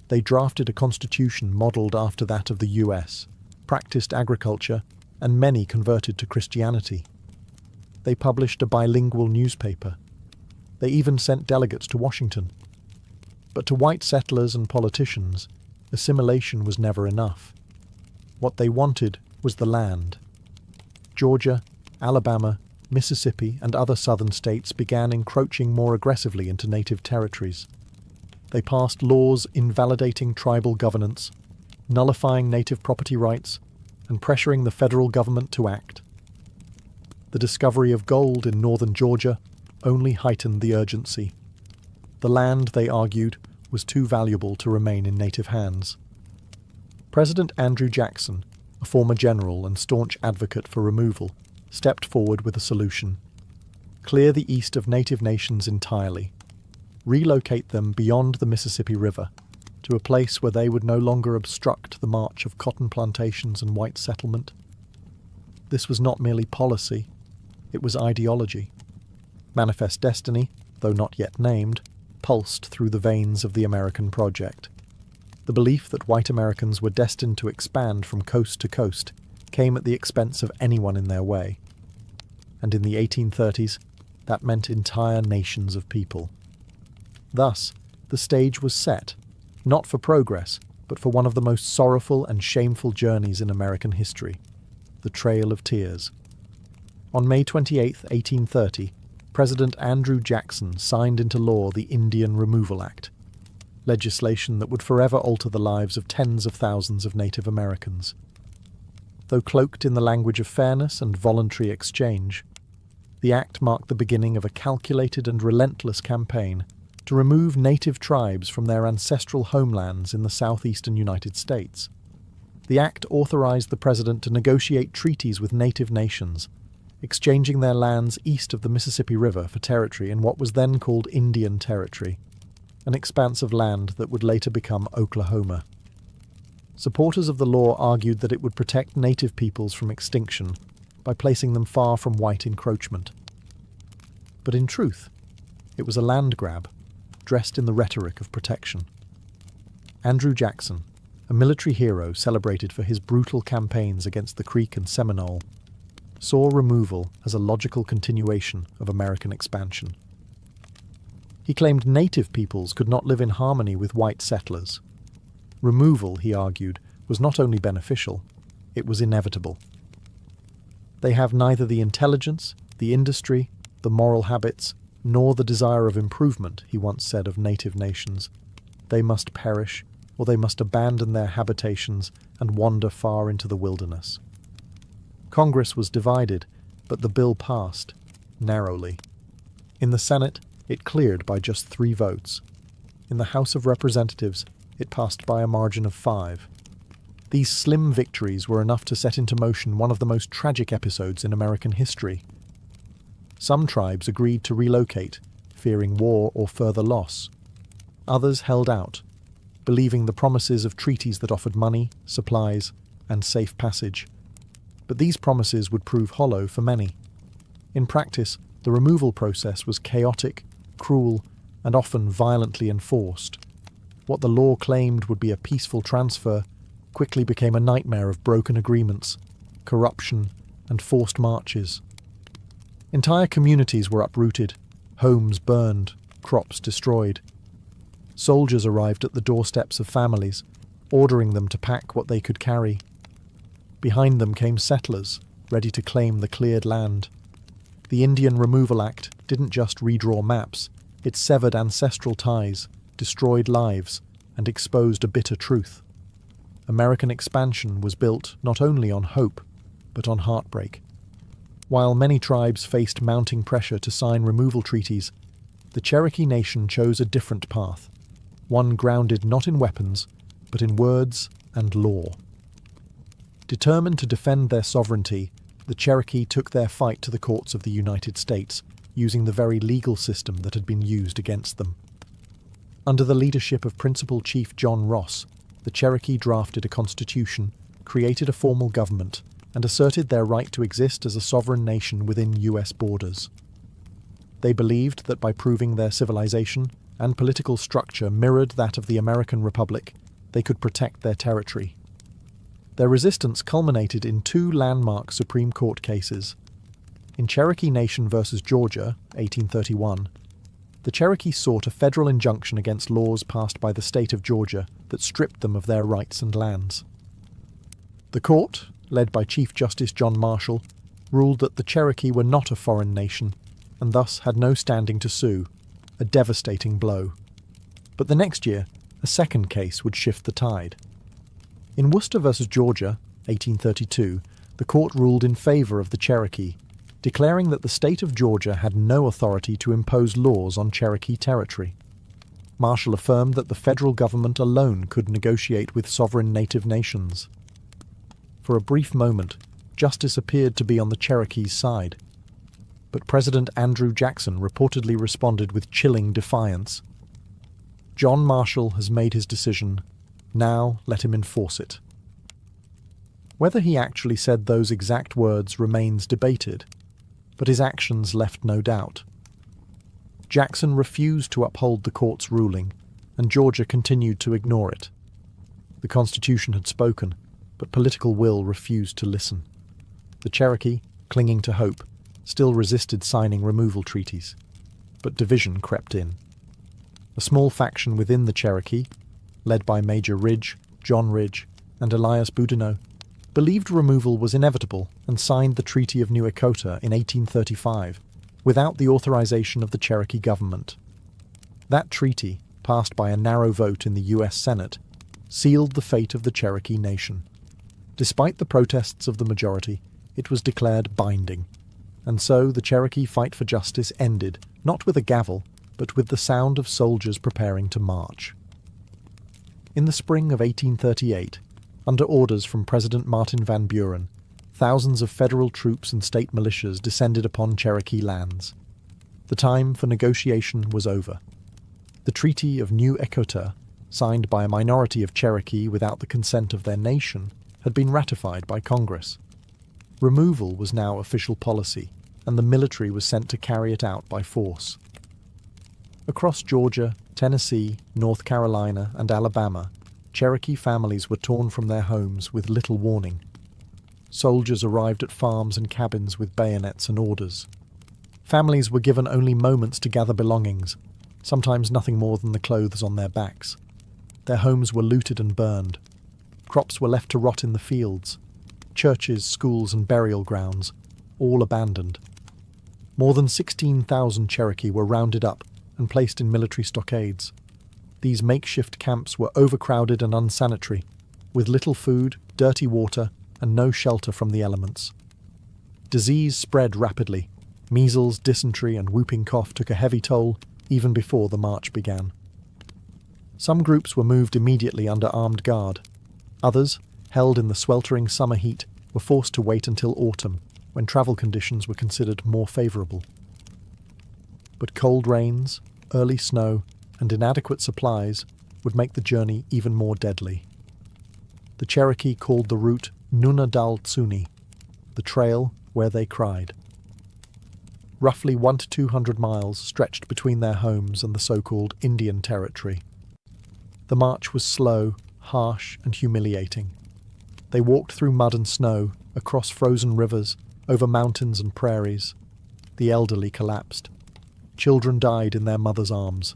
They drafted a constitution modelled after that of the US, practiced agriculture, and many converted to Christianity. They published a bilingual newspaper. They even sent delegates to Washington. But to white settlers and politicians, assimilation was never enough. What they wanted was the land. Georgia, Alabama, Mississippi, and other southern states began encroaching more aggressively into native territories. They passed laws invalidating tribal governance, nullifying native property rights, and pressuring the federal government to act. The discovery of gold in northern Georgia only heightened the urgency. The land, they argued, was too valuable to remain in native hands. President Andrew Jackson, a former general and staunch advocate for removal, stepped forward with a solution. Clear the east of native nations entirely. Relocate them beyond the Mississippi River, to a place where they would no longer obstruct the march of cotton plantations and white settlement. This was not merely policy, it was ideology. Manifest Destiny, though not yet named, pulsed through the veins of the American project. The belief that white Americans were destined to expand from coast to coast came at the expense of anyone in their way. And in the 1830s, that meant entire nations of people. Thus, the stage was set, not for progress, but for one of the most sorrowful and shameful journeys in American history, the Trail of Tears. On May 28, 1830, President Andrew Jackson signed into law the Indian Removal Act, legislation that would forever alter the lives of tens of thousands of Native Americans. Though cloaked in the language of fairness and voluntary exchange, the act marked the beginning of a calculated and relentless campaign to remove native tribes from their ancestral homelands in the southeastern United States. The act authorized the president to negotiate treaties with native nations, exchanging their lands east of the Mississippi River for territory in what was then called Indian Territory, an expanse of land that would later become Oklahoma. Supporters of the law argued that it would protect native peoples from extinction by placing them far from white encroachment. But in truth, it was a land grab, dressed in the rhetoric of protection. Andrew Jackson, a military hero celebrated for his brutal campaigns against the Creek and Seminole, saw removal as a logical continuation of American expansion. He claimed native peoples could not live in harmony with white settlers. Removal, he argued, was not only beneficial, it was inevitable. They have neither the intelligence, the industry, the moral habits, nor the desire of improvement, he once said of native nations. They must perish, or they must abandon their habitations and wander far into the wilderness. Congress was divided, but the bill passed, narrowly. In the Senate, it cleared by just 3 votes. In the House of Representatives, it passed by a margin of 5. These slim victories were enough to set into motion one of the most tragic episodes in American history. Some tribes agreed to relocate, fearing war or further loss. Others held out, believing the promises of treaties that offered money, supplies, and safe passage. But these promises would prove hollow for many. In practice, the removal process was chaotic, cruel, and often violently enforced. What the law claimed would be a peaceful transfer quickly became a nightmare of broken agreements, corruption, and forced marches. Entire communities were uprooted, homes burned, crops destroyed. Soldiers arrived at the doorsteps of families, ordering them to pack what they could carry. Behind them came settlers, ready to claim the cleared land. The Indian Removal Act didn't just redraw maps, it severed ancestral ties, destroyed lives, and exposed a bitter truth. American expansion was built not only on hope, but on heartbreak. While many tribes faced mounting pressure to sign removal treaties, the Cherokee Nation chose a different path, one grounded not in weapons, but in words and law. Determined to defend their sovereignty, the Cherokee took their fight to the courts of the United States, using the very legal system that had been used against them. Under the leadership of Principal Chief John Ross, the Cherokee drafted a constitution, created a formal government, and asserted their right to exist as a sovereign nation within U.S. borders. They believed that by proving their civilization and political structure mirrored that of the American Republic, they could protect their territory. Their resistance culminated in two landmark Supreme Court cases. In Cherokee Nation v. Georgia, 1831, the Cherokee sought a federal injunction against laws passed by the state of Georgia that stripped them of their rights and lands. The court, led by Chief Justice John Marshall, ruled that the Cherokee were not a foreign nation and thus had no standing to sue, a devastating blow. But the next year, a second case would shift the tide. In Worcester v. Georgia, 1832, the court ruled in favour of the Cherokee, declaring that the state of Georgia had no authority to impose laws on Cherokee territory. Marshall affirmed that the federal government alone could negotiate with sovereign native nations. For a brief moment, justice appeared to be on the Cherokee's side. But President Andrew Jackson reportedly responded with chilling defiance. "John Marshall has made his decision. Now let him enforce it." Whether he actually said those exact words remains debated, but his actions left no doubt. Jackson refused to uphold the court's ruling, and Georgia continued to ignore it. The Constitution had spoken, but political will refused to listen. The Cherokee, clinging to hope, still resisted signing removal treaties, but division crept in. A small faction within the Cherokee, led by Major Ridge, John Ridge, and Elias Boudinot, believed removal was inevitable and signed the Treaty of New Echota in 1835 without the authorization of the Cherokee government. That treaty, passed by a narrow vote in the U.S. Senate, sealed the fate of the Cherokee Nation. Despite the protests of the majority, it was declared binding, and so the Cherokee fight for justice ended, not with a gavel, but with the sound of soldiers preparing to march. In the spring of 1838, under orders from President Martin Van Buren, thousands of federal troops and state militias descended upon Cherokee lands. The time for negotiation was over. The Treaty of New Echota, signed by a minority of Cherokee without the consent of their nation, had been ratified by Congress. Removal was now official policy, and the military was sent to carry it out by force. Across Georgia, Tennessee, North Carolina, and Alabama, Cherokee families were torn from their homes with little warning. Soldiers arrived at farms and cabins with bayonets and orders. Families were given only moments to gather belongings, sometimes nothing more than the clothes on their backs. Their homes were looted and burned. Crops were left to rot in the fields. Churches, schools, and burial grounds, all abandoned. More than 16,000 Cherokee were rounded up and placed in military stockades. These makeshift camps were overcrowded and unsanitary, with little food, dirty water, and no shelter from the elements. Disease spread rapidly. Measles, dysentery, and whooping cough took a heavy toll even before the march began. Some groups were moved immediately under armed guard. Others, held in the sweltering summer heat, were forced to wait until autumn, when travel conditions were considered more favourable. But cold rains, early snow, and inadequate supplies would make the journey even more deadly. The Cherokee called the route Nuna Dal Tsuni, the trail where they cried. Roughly 100 to 200 miles stretched between their homes and the so-called Indian Territory. The march was slow, harsh, and humiliating. They walked through mud and snow, across frozen rivers, over mountains and prairies. The elderly collapsed. Children died in their mothers' arms.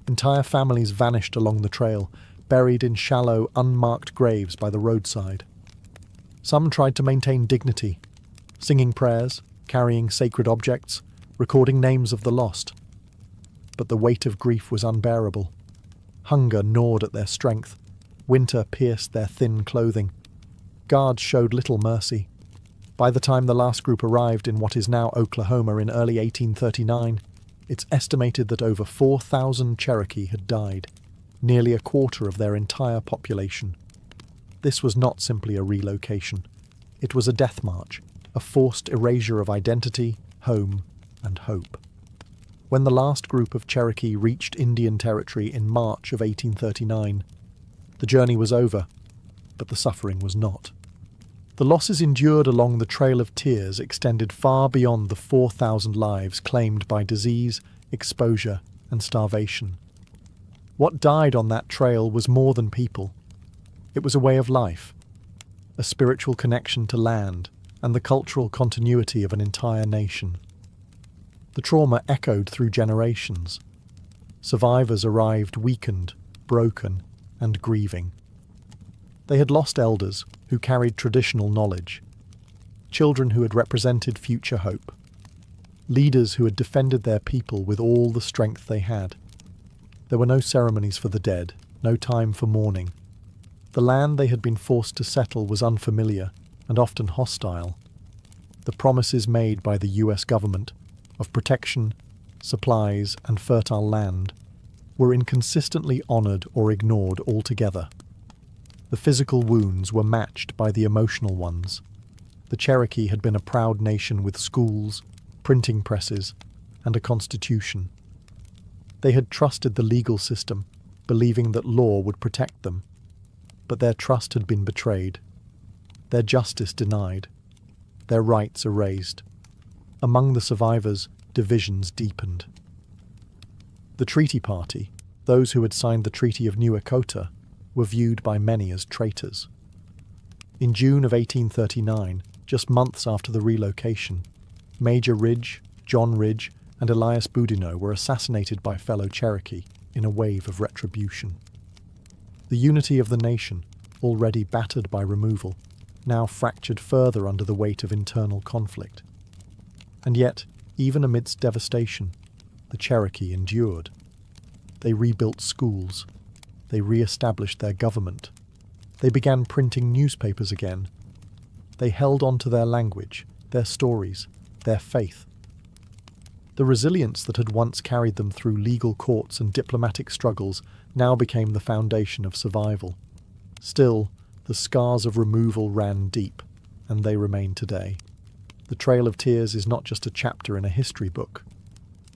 Entire families vanished along the trail, buried in shallow, unmarked graves by the roadside. Some tried to maintain dignity, singing prayers, carrying sacred objects, recording names of the lost. But the weight of grief was unbearable. Hunger gnawed at their strength. Winter pierced their thin clothing. Guards showed little mercy. By the time the last group arrived in what is now Oklahoma in early 1839, it's estimated that over 4,000 Cherokee had died, nearly a quarter of their entire population. This was not simply a relocation. It was a death march, a forced erasure of identity, home, and hope. When the last group of Cherokee reached Indian Territory in March of 1839, The journey was over, but the suffering was not. The losses endured along the Trail of Tears extended far beyond the 4,000 lives claimed by disease, exposure, and starvation. What died on that trail was more than people. It was a way of life, a spiritual connection to land, and the cultural continuity of an entire nation. The trauma echoed through generations. Survivors arrived weakened, broken, and grieving. They had lost elders who carried traditional knowledge, children who had represented future hope, leaders who had defended their people with all the strength they had. There were no ceremonies for the dead, no time for mourning. The land they had been forced to settle was unfamiliar and often hostile. The promises made by the US government of protection, supplies, and fertile land were inconsistently honoured or ignored altogether. The physical wounds were matched by the emotional ones. The Cherokee had been a proud nation with schools, printing presses, and a constitution. They had trusted the legal system, believing that law would protect them. But their trust had been betrayed, their justice denied, their rights erased. Among the survivors, divisions deepened. The treaty party, those who had signed the Treaty of New Echota, were viewed by many as traitors. In June of 1839, just months after the relocation, Major Ridge, John Ridge, and Elias Boudinot were assassinated by fellow Cherokee in a wave of retribution. The unity of the nation, already battered by removal, now fractured further under the weight of internal conflict. And yet, even amidst devastation, the Cherokee endured. They rebuilt schools. They re-established their government. They began printing newspapers again. They held on to their language, their stories, their faith. The resilience that had once carried them through legal courts and diplomatic struggles now became the foundation of survival. Still, the scars of removal ran deep, and they remain today. The Trail of Tears is not just a chapter in a history book.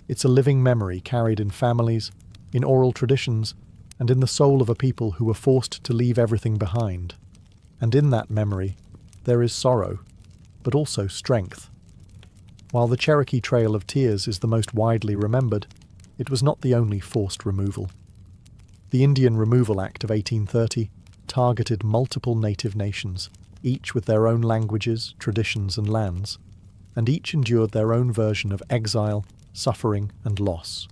It's a living memory carried in families, in oral traditions, and in the soul of a people who were forced to leave everything behind. And in that memory, there is sorrow, but also strength. While the Cherokee Trail of Tears is the most widely remembered, it was not the only forced removal. The Indian Removal Act of 1830 targeted multiple native nations, each with their own languages, traditions, and lands, and each endured their own version of exile, suffering, and loss.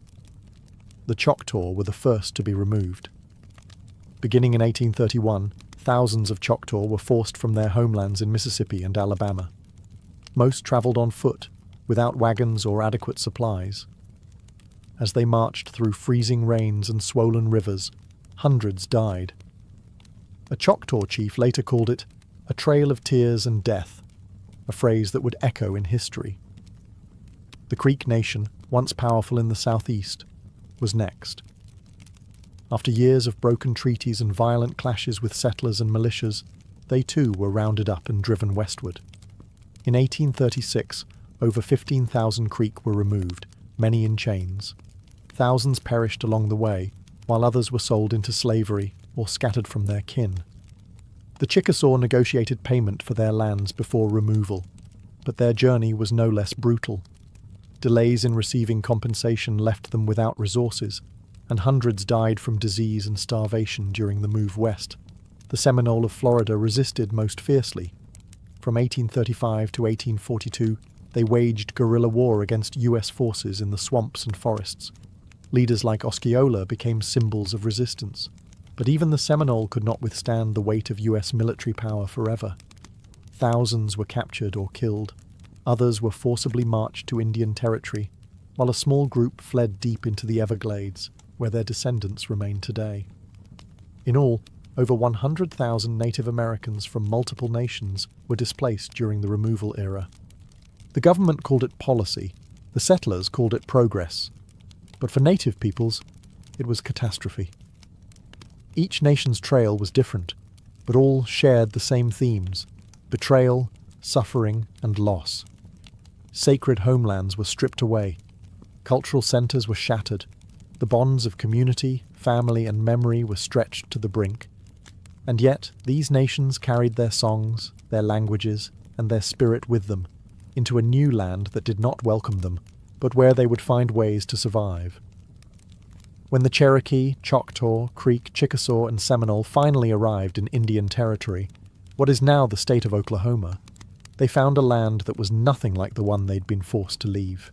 The Choctaw were the first to be removed. Beginning in 1831, thousands of Choctaw were forced from their homelands in Mississippi and Alabama. Most travelled on foot, without wagons or adequate supplies. As they marched through freezing rains and swollen rivers, hundreds died. A Choctaw chief later called it a trail of tears and death, a phrase that would echo in history. The Creek Nation, once powerful in the southeast, was next. After years of broken treaties and violent clashes with settlers and militias, they too were rounded up and driven westward. In 1836, over 15,000 Creek were removed, many in chains. Thousands perished along the way, while others were sold into slavery or scattered from their kin. The Chickasaw negotiated payment for their lands before removal, but their journey was no less brutal. Delays in receiving compensation left them without resources, and hundreds died from disease and starvation during the move west. The Seminole of Florida resisted most fiercely. From 1835 to 1842, they waged guerrilla war against US forces in the swamps and forests. Leaders like Osceola became symbols of resistance. But even the Seminole could not withstand the weight of US military power forever. Thousands were captured or killed. Others were forcibly marched to Indian territory, while a small group fled deep into the Everglades, where their descendants remain today. In all, over 100,000 Native Americans from multiple nations were displaced during the removal era. The government called it policy, the settlers called it progress, but for Native peoples, it was catastrophe. Each nation's trail was different, but all shared the same themes: betrayal, suffering, and loss. Sacred homelands were stripped away. Cultural centers were shattered. The bonds of community, family, and memory were stretched to the brink. And yet, these nations carried their songs, their languages, and their spirit with them, into a new land that did not welcome them, but where they would find ways to survive. When the Cherokee, Choctaw, Creek, Chickasaw, and Seminole finally arrived in Indian Territory, what is now the state of Oklahoma, they found a land that was nothing like the one they'd been forced to leave.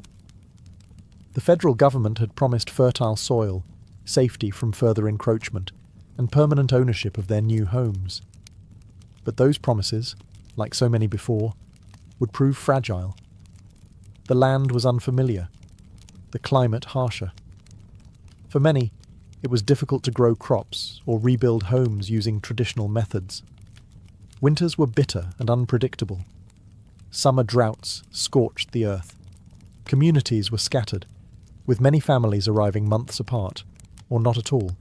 The federal government had promised fertile soil, safety from further encroachment, and permanent ownership of their new homes. But those promises, like so many before, would prove fragile. The land was unfamiliar, the climate harsher. For many, it was difficult to grow crops or rebuild homes using traditional methods. Winters were bitter and unpredictable. Summer droughts scorched the earth. Communities were scattered, with many families arriving months apart, or not at all.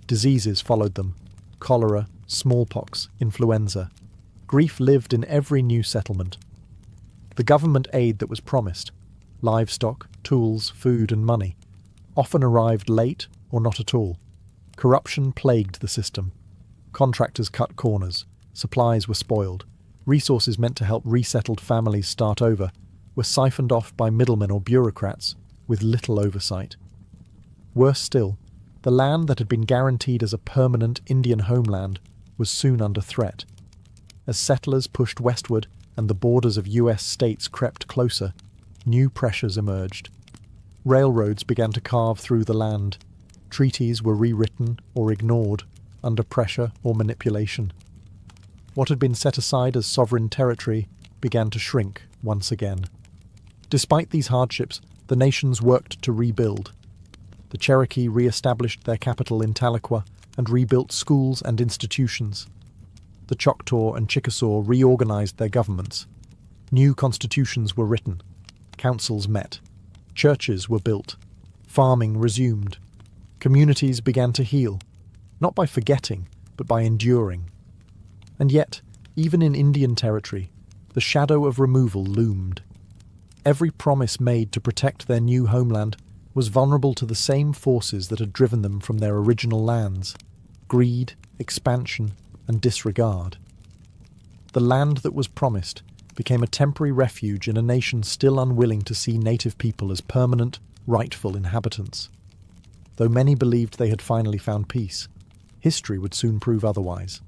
Diseases followed them: cholera, smallpox, influenza. Grief lived in every new settlement. The government aid that was promised, livestock, tools, food and money, often arrived late or not at all. Corruption plagued the system. Contractors cut corners, supplies were spoiled, resources meant to help resettled families start over were siphoned off by middlemen or bureaucrats with little oversight. Worse still, the land that had been guaranteed as a permanent Indian homeland was soon under threat. As settlers pushed westward and the borders of US states crept closer, new pressures emerged. Railroads began to carve through the land. Treaties were rewritten or ignored under pressure or manipulation. What had been set aside as sovereign territory began to shrink once again. Despite these hardships, the nations worked to rebuild. The Cherokee re-established their capital in Tahlequah and rebuilt schools and institutions. The Choctaw and Chickasaw reorganized their governments. New constitutions were written. Councils met. Churches were built. Farming resumed. Communities began to heal, not by forgetting, but by enduring. And yet, even in Indian Territory, the shadow of removal loomed. Every promise made to protect their new homeland was vulnerable to the same forces that had driven them from their original lands: greed, expansion, and disregard. The land that was promised became a temporary refuge in a nation still unwilling to see native people as permanent, rightful inhabitants. Though many believed they had finally found peace, history would soon prove otherwise.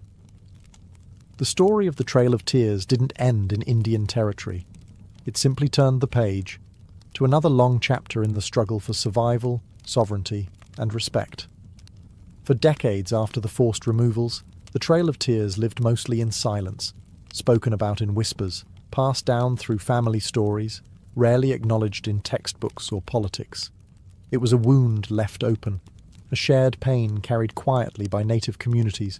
The story of the Trail of Tears didn't end in Indian Territory. It simply turned the page to another long chapter in the struggle for survival, sovereignty, and respect. For decades after the forced removals, the Trail of Tears lived mostly in silence, spoken about in whispers, passed down through family stories, rarely acknowledged in textbooks or politics. It was a wound left open, a shared pain carried quietly by native communities,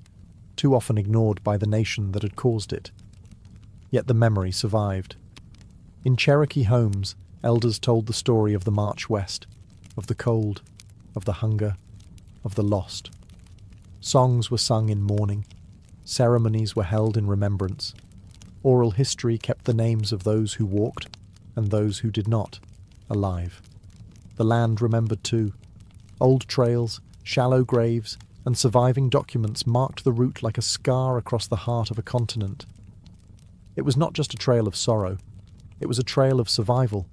too often ignored by the nation that had caused it. Yet the memory survived. In Cherokee homes, elders told the story of the march west, of the cold, of the hunger, of the lost. Songs were sung in mourning. Ceremonies were held in remembrance. Oral history kept the names of those who walked and those who did not alive. The land remembered too. Old trails, shallow graves, and surviving documents marked the route like a scar across the heart of a continent. It was not just a trail of sorrow. It was a trail of survival.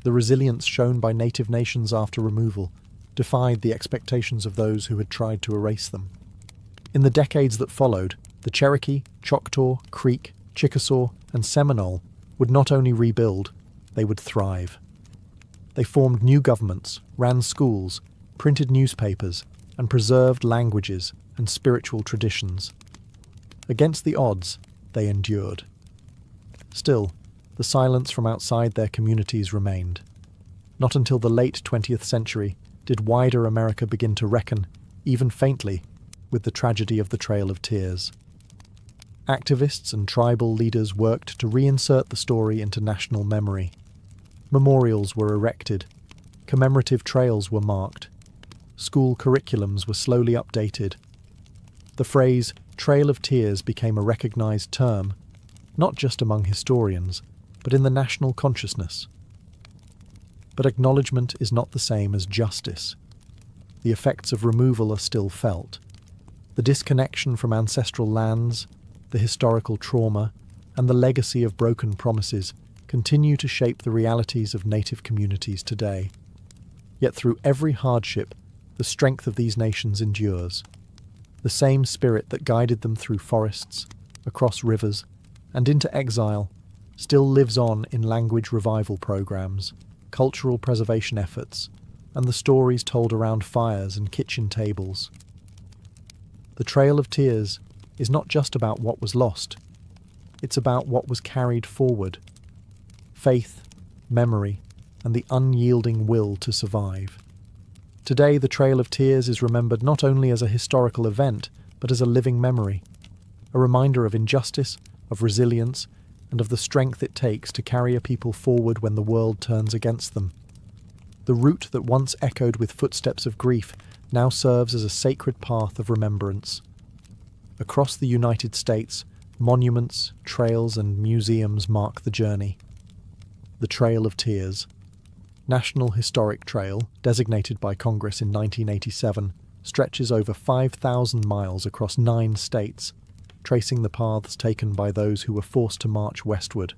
The resilience shown by native nations after removal defied the expectations of those who had tried to erase them. In the decades that followed, the Cherokee, Choctaw, Creek, Chickasaw, and Seminole would not only rebuild, they would thrive. They formed new governments, ran schools, printed newspapers, and preserved languages and spiritual traditions. Against the odds, they endured. Still, the silence from outside their communities remained. Not until the late 20th century did wider America begin to reckon, even faintly, with the tragedy of the Trail of Tears. Activists and tribal leaders worked to reinsert the story into national memory. Memorials were erected. Commemorative trails were marked. School curriculums were slowly updated. The phrase Trail of Tears became a recognized term, not just among historians, but in the national consciousness. But acknowledgement is not the same as justice. The effects of removal are still felt. The disconnection from ancestral lands, the historical trauma, and the legacy of broken promises continue to shape the realities of native communities today. Yet through every hardship, the strength of these nations endures. The same spirit that guided them through forests, across rivers, and into exile still lives on in language revival programs, cultural preservation efforts, and the stories told around fires and kitchen tables. The Trail of Tears is not just about what was lost, it's about what was carried forward. Faith, memory, and the unyielding will to survive. Today, the Trail of Tears is remembered not only as a historical event, but as a living memory, a reminder of injustice, of resilience, and of the strength it takes to carry a people forward when the world turns against them. The route that once echoed with footsteps of grief now serves as a sacred path of remembrance. Across the United States, monuments, trails, and museums mark the journey. The Trail of Tears. National Historic Trail, designated by Congress in 1987, stretches over 5,000 miles across 9 states, tracing the paths taken by those who were forced to march westward.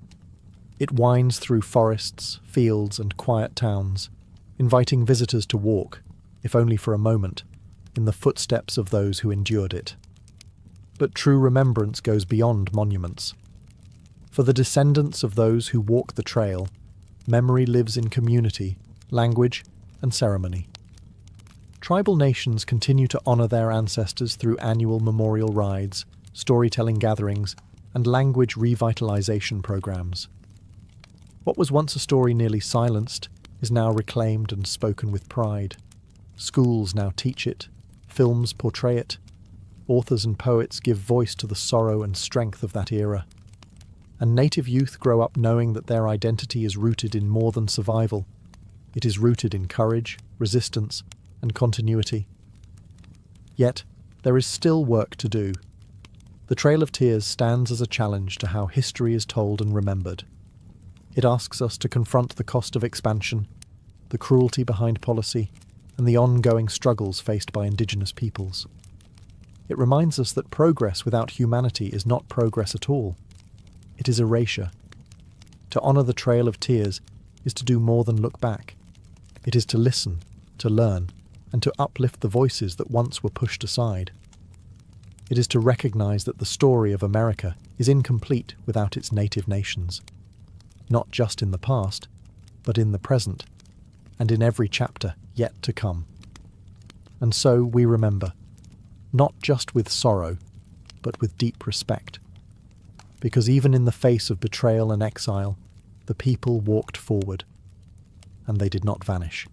It winds through forests, fields, and quiet towns, inviting visitors to walk, if only for a moment, in the footsteps of those who endured it. But true remembrance goes beyond monuments. For the descendants of those who walk the trail, memory lives in community, language, and ceremony. Tribal nations continue to honor their ancestors through annual memorial rides, storytelling gatherings, and language revitalization programs. What was once a story nearly silenced is now reclaimed and spoken with pride. Schools now teach it, films portray it, authors and poets give voice to the sorrow and strength of that era. And native youth grow up knowing that their identity is rooted in more than survival. It is rooted in courage, resistance, and continuity. Yet, there is still work to do. The Trail of Tears stands as a challenge to how history is told and remembered. It asks us to confront the cost of expansion, the cruelty behind policy, and the ongoing struggles faced by Indigenous peoples. It reminds us that progress without humanity is not progress at all. It is erasure. To honour the Trail of Tears is to do more than look back. It is to listen, to learn, and to uplift the voices that once were pushed aside. It is to recognise that the story of America is incomplete without its native nations, not just in the past, but in the present, and in every chapter yet to come. And so we remember, not just with sorrow, but with deep respect. Because even in the face of betrayal and exile, the people walked forward, and they did not vanish.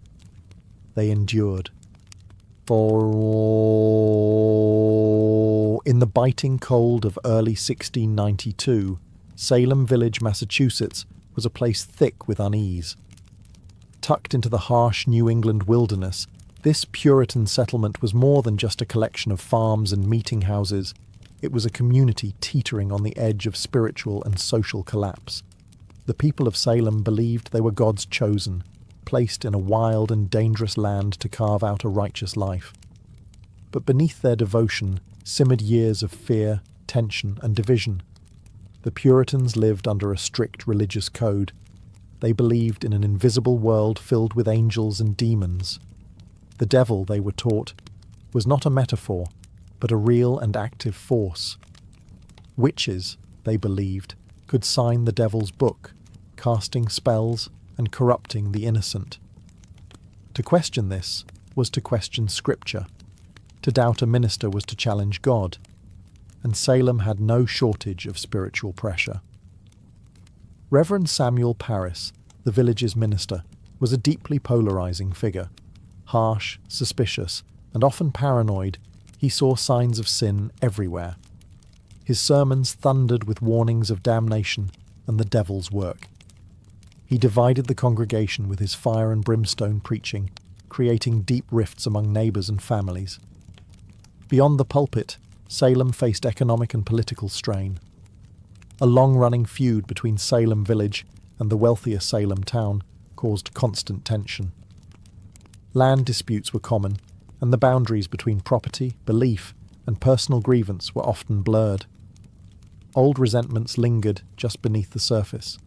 They endured. For in the biting cold of early 1692, Salem Village, Massachusetts, was a place thick with unease. Tucked into the harsh New England wilderness, this Puritan settlement was more than just a collection of farms and meeting houses. It was a community teetering on the edge of spiritual and social collapse. The people of Salem believed they were God's chosen, placed in a wild and dangerous land to carve out a righteous life. But beneath their devotion simmered years of fear, tension, and division. The Puritans lived under a strict religious code. They believed in an invisible world filled with angels and demons. The devil, they were taught, was not a metaphor, but a real and active force. Witches, they believed, could sign the devil's book, casting spells and corrupting the innocent. To question this was to question Scripture. To doubt a minister was to challenge God. And Salem had no shortage of spiritual pressure. Reverend Samuel Parris, the village's minister, was a deeply polarizing figure. Harsh, suspicious, and often paranoid, he saw signs of sin everywhere. His sermons thundered with warnings of damnation and the devil's work. He divided the congregation with his fire and brimstone preaching, creating deep rifts among neighbours and families. Beyond the pulpit, Salem faced economic and political strain. A long-running feud between Salem Village and the wealthier Salem town caused constant tension. Land disputes were common, and the boundaries between property, belief, and personal grievance were often blurred. Old resentments lingered just beneath the surface.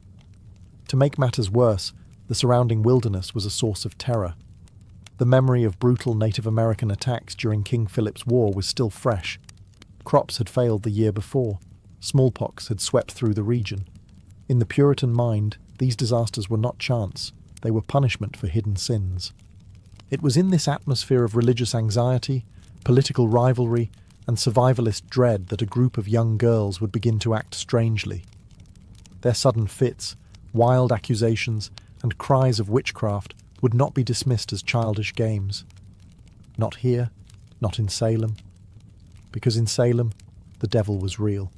To make matters worse, the surrounding wilderness was a source of terror. The memory of brutal Native American attacks during King Philip's War was still fresh. Crops had failed the year before. Smallpox had swept through the region. In the Puritan mind, these disasters were not chance. They were punishment for hidden sins. It was in this atmosphere of religious anxiety, political rivalry, and survivalist dread that a group of young girls would begin to act strangely. Their sudden fits, wild accusations, and cries of witchcraft would not be dismissed as childish games. Not here, not in Salem. Because in Salem, the devil was real.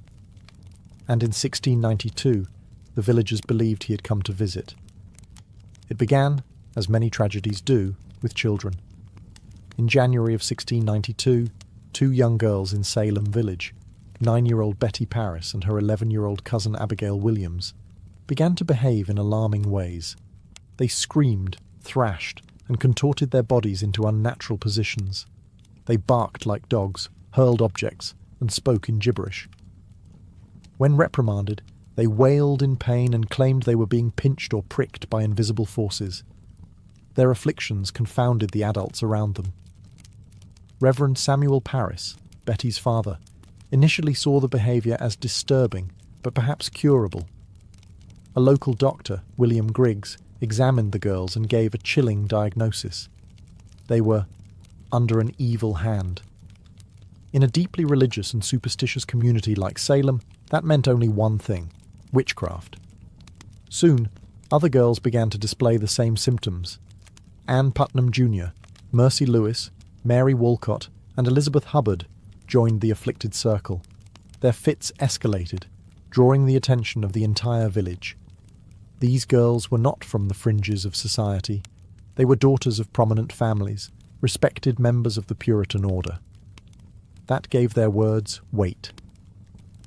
And in 1692, the villagers believed he had come to visit. It began, as many tragedies do, with children. In January of 1692, two young girls in Salem village, 9-year-old Betty Paris and her 11-year-old cousin Abigail Williams, began to behave in alarming ways. They screamed, thrashed, and contorted their bodies into unnatural positions. They barked like dogs, hurled objects, and spoke in gibberish. When reprimanded, they wailed in pain and claimed they were being pinched or pricked by invisible forces. Their afflictions confounded the adults around them. Reverend Samuel Paris, Betty's father, initially saw the behaviour as disturbing, but perhaps curable. A local doctor, William Griggs, examined the girls and gave a chilling diagnosis. They were under an evil hand. In a deeply religious and superstitious community like Salem, that meant only one thing: witchcraft. Soon, other girls began to display the same symptoms. Anne Putnam Jr., Mercy Lewis, Mary Walcott, and Elizabeth Hubbard joined the afflicted circle. Their fits escalated, drawing the attention of the entire village. These girls were not from the fringes of society. They were daughters of prominent families, respected members of the Puritan order. That gave their words weight.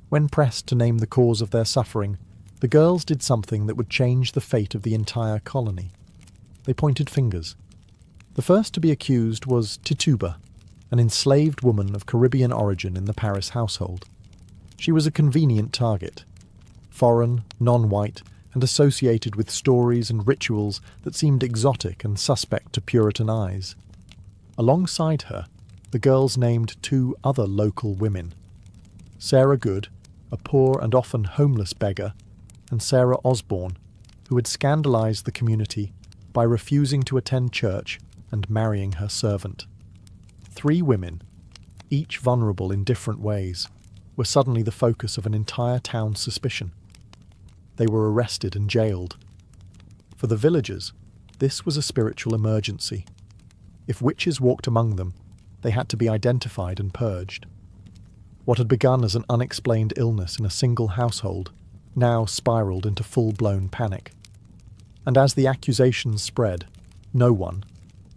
When pressed to name the cause of their suffering, the girls did something that would change the fate of the entire colony. They pointed fingers. The first to be accused was Tituba, an enslaved woman of Caribbean origin in the Paris household. She was a convenient target. Foreign, non-white, and associated with stories and rituals that seemed exotic and suspect to Puritan eyes. Alongside her, the girls named two other local women: Sarah Good, a poor and often homeless beggar, and Sarah Osborne, who had scandalized the community by refusing to attend church and marrying her servant. 3 women, each vulnerable in different ways, were suddenly the focus of an entire town's suspicion. They were arrested and jailed. For the villagers, this was a spiritual emergency. If witches walked among them, they had to be identified and purged. What had begun as an unexplained illness in a single household now spiraled into full-blown panic. And as the accusations spread, no one,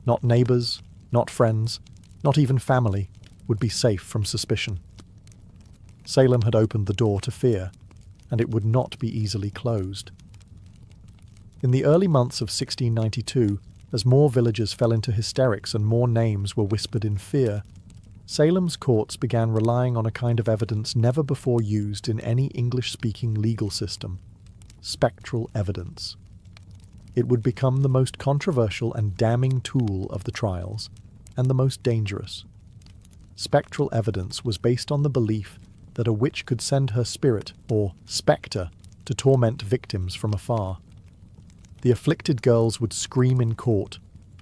not neighbours, not friends, not even family, would be safe from suspicion. Salem had opened the door to fear, and it would not be easily closed. In the early months of 1692, as more villagers fell into hysterics and more names were whispered in fear, Salem's courts began relying on a kind of evidence never before used in any English-speaking legal system: spectral evidence. It would become the most controversial and damning tool of the trials, and the most dangerous. Spectral evidence was based on the belief that a witch could send her spirit, or spectre, to torment victims from afar. The afflicted girls would scream in court,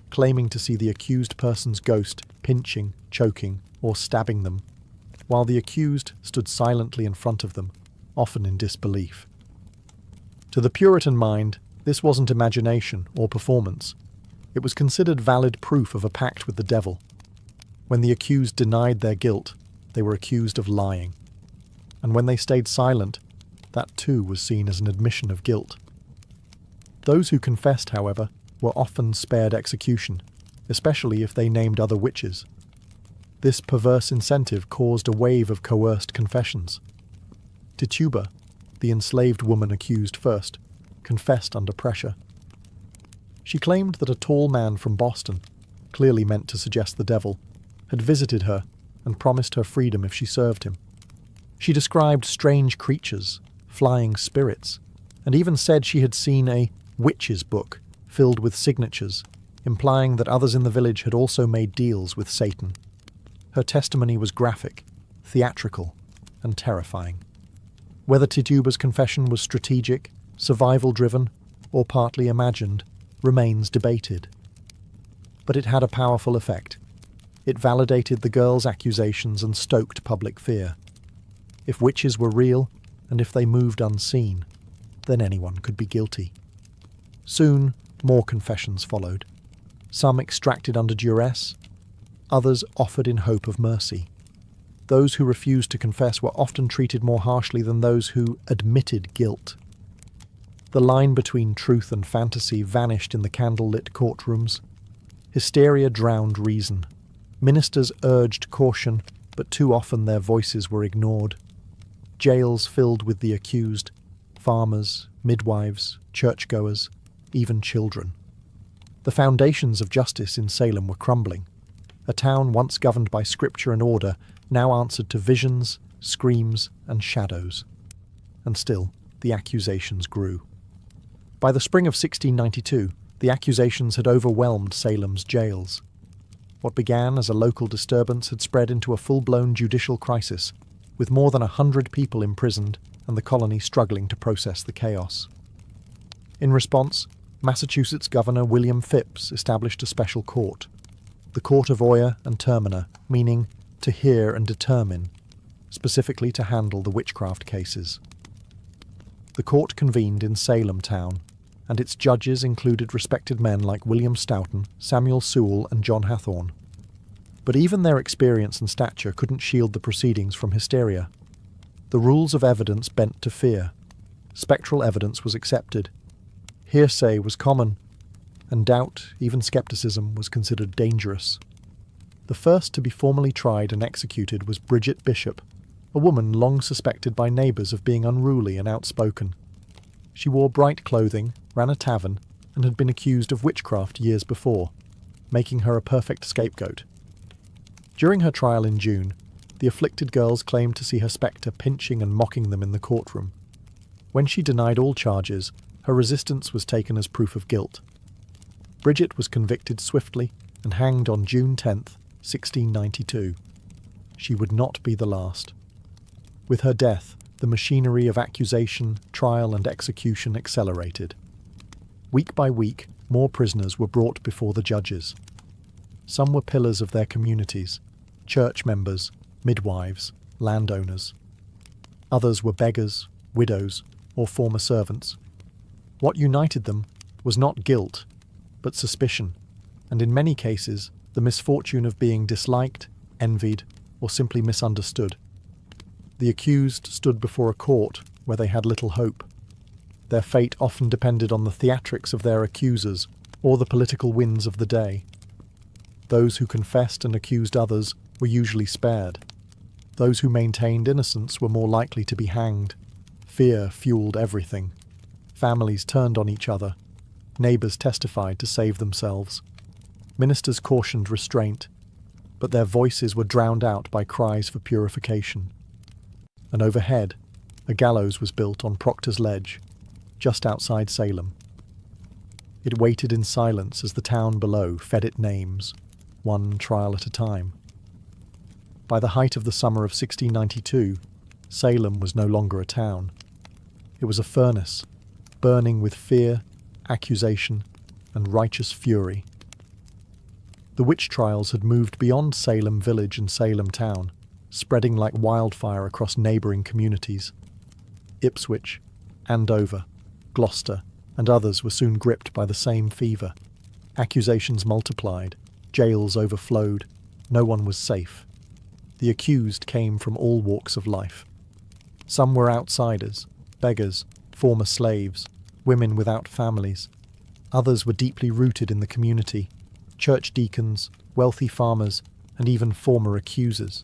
claiming to see the accused person's ghost pinching, choking, or stabbing them, while the accused stood silently in front of them, often in disbelief. To the Puritan mind, this wasn't imagination or performance. It was considered valid proof of a pact with the devil. When the accused denied their guilt, they were accused of lying. And when they stayed silent, that too was seen as an admission of guilt. Those who confessed, however, were often spared execution, especially if they named other witches. This perverse incentive caused a wave of coerced confessions. Tituba, the enslaved woman accused first, confessed under pressure. She claimed that a tall man from Boston, clearly meant to suggest the devil, had visited her and promised her freedom if she served him. She described strange creatures, flying spirits, and even said she had seen a witch's book filled with signatures, implying that others in the village had also made deals with Satan. Her testimony was graphic, theatrical, and terrifying. Whether Tituba's confession was strategic, survival-driven, or partly imagined remains debated. But it had a powerful effect. It validated the girl's accusations and stoked public fear. If witches were real, and if they moved unseen, then anyone could be guilty. Soon, more confessions followed. Some extracted under duress, others offered in hope of mercy. Those who refused to confess were often treated more harshly than those who admitted guilt. The line between truth and fantasy vanished in the candle-lit courtrooms. Hysteria drowned reason. Ministers urged caution, but too often their voices were ignored. Jails filled with the accused, farmers, midwives, churchgoers, even children. The foundations of justice in Salem were crumbling. A town once governed by scripture and order now answered to visions, screams, and shadows. And still, the accusations grew. By the spring of 1692, the accusations had overwhelmed Salem's jails. What began as a local disturbance had spread into a full-blown judicial crisis, with more than 100 people imprisoned and the colony struggling to process the chaos. In response, Massachusetts Governor William Phips established a special court, the Court of Oyer and Terminer, meaning to hear and determine, specifically to handle the witchcraft cases. The court convened in Salem town, and its judges included respected men like William Stoughton, Samuel Sewell, and John Hathorne. But even their experience and stature couldn't shield the proceedings from hysteria. The rules of evidence bent to fear. Spectral evidence was accepted. Hearsay was common, and doubt, even skepticism, was considered dangerous. The first to be formally tried and executed was Bridget Bishop, a woman long suspected by neighbours of being unruly and outspoken. She wore bright clothing, ran a tavern, and had been accused of witchcraft years before, making her a perfect scapegoat. During her trial in June, the afflicted girls claimed to see her spectre pinching and mocking them in the courtroom. When she denied all charges, her resistance was taken as proof of guilt. Bridget was convicted swiftly and hanged on June 10th, 1692. She would not be the last. With her death, the machinery of accusation, trial, and execution accelerated. Week by week, more prisoners were brought before the judges. Some were pillars of their communities, church members, midwives, landowners. Others were beggars, widows, or former servants. What united them was not guilt, but suspicion, and in many cases, the misfortune of being disliked, envied, or simply misunderstood. The accused stood before a court where they had little hope. Their fate often depended on the theatrics of their accusers or the political winds of the day. Those who confessed and accused others were usually spared. Those who maintained innocence were more likely to be hanged. Fear fueled everything. Families turned on each other. Neighbours testified to save themselves. Ministers cautioned restraint, but their voices were drowned out by cries for purification. And overhead, a gallows was built on Proctor's Ledge, just outside Salem. It waited in silence as the town below fed it names, one trial at a time. By the height of the summer of 1692, Salem was no longer a town. It was a furnace, burning with fear, accusation, and righteous fury. The witch trials had moved beyond Salem village and Salem town, spreading like wildfire across neighbouring communities. Ipswich, Andover, Gloucester, and others were soon gripped by the same fever. Accusations multiplied, jails overflowed, no one was safe. The accused came from all walks of life. Some were outsiders, beggars, former slaves, women without families. Others were deeply rooted in the community, church deacons, wealthy farmers, and even former accusers.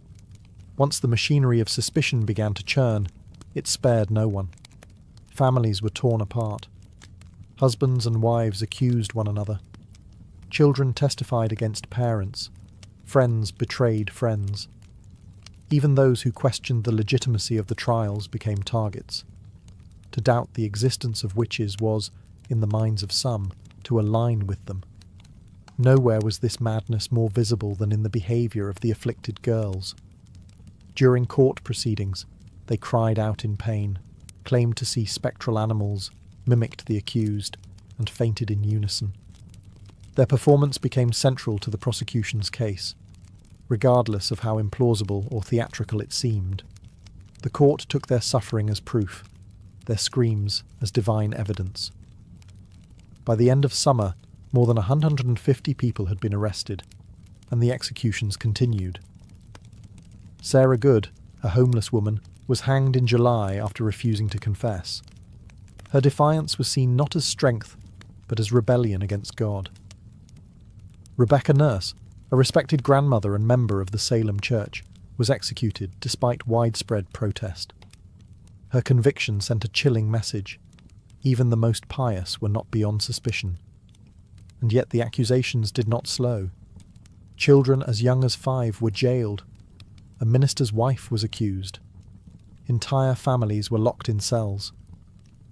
Once the machinery of suspicion began to churn, it spared no one. Families were torn apart. Husbands and wives accused one another. Children testified against parents. Friends betrayed friends. Even those who questioned the legitimacy of the trials became targets. To doubt the existence of witches was, in the minds of some, to align with them. Nowhere was this madness more visible than in the behaviour of the afflicted girls. During court proceedings, they cried out in pain, claimed to see spectral animals, mimicked the accused, and fainted in unison. Their performance became central to the prosecution's case, regardless of how implausible or theatrical it seemed. The court took their suffering as proof, their screams as divine evidence. By the end of summer, more than 150 people had been arrested, and the executions continued. Sarah Good, a homeless woman, was hanged in July after refusing to confess. Her defiance was seen not as strength, but as rebellion against God. Rebecca Nurse, a respected grandmother and member of the Salem Church, was executed despite widespread protest. Her conviction sent a chilling message. Even the most pious were not beyond suspicion. And yet the accusations did not slow. Children as young as 5 were jailed. A minister's wife was accused. Entire families were locked in cells.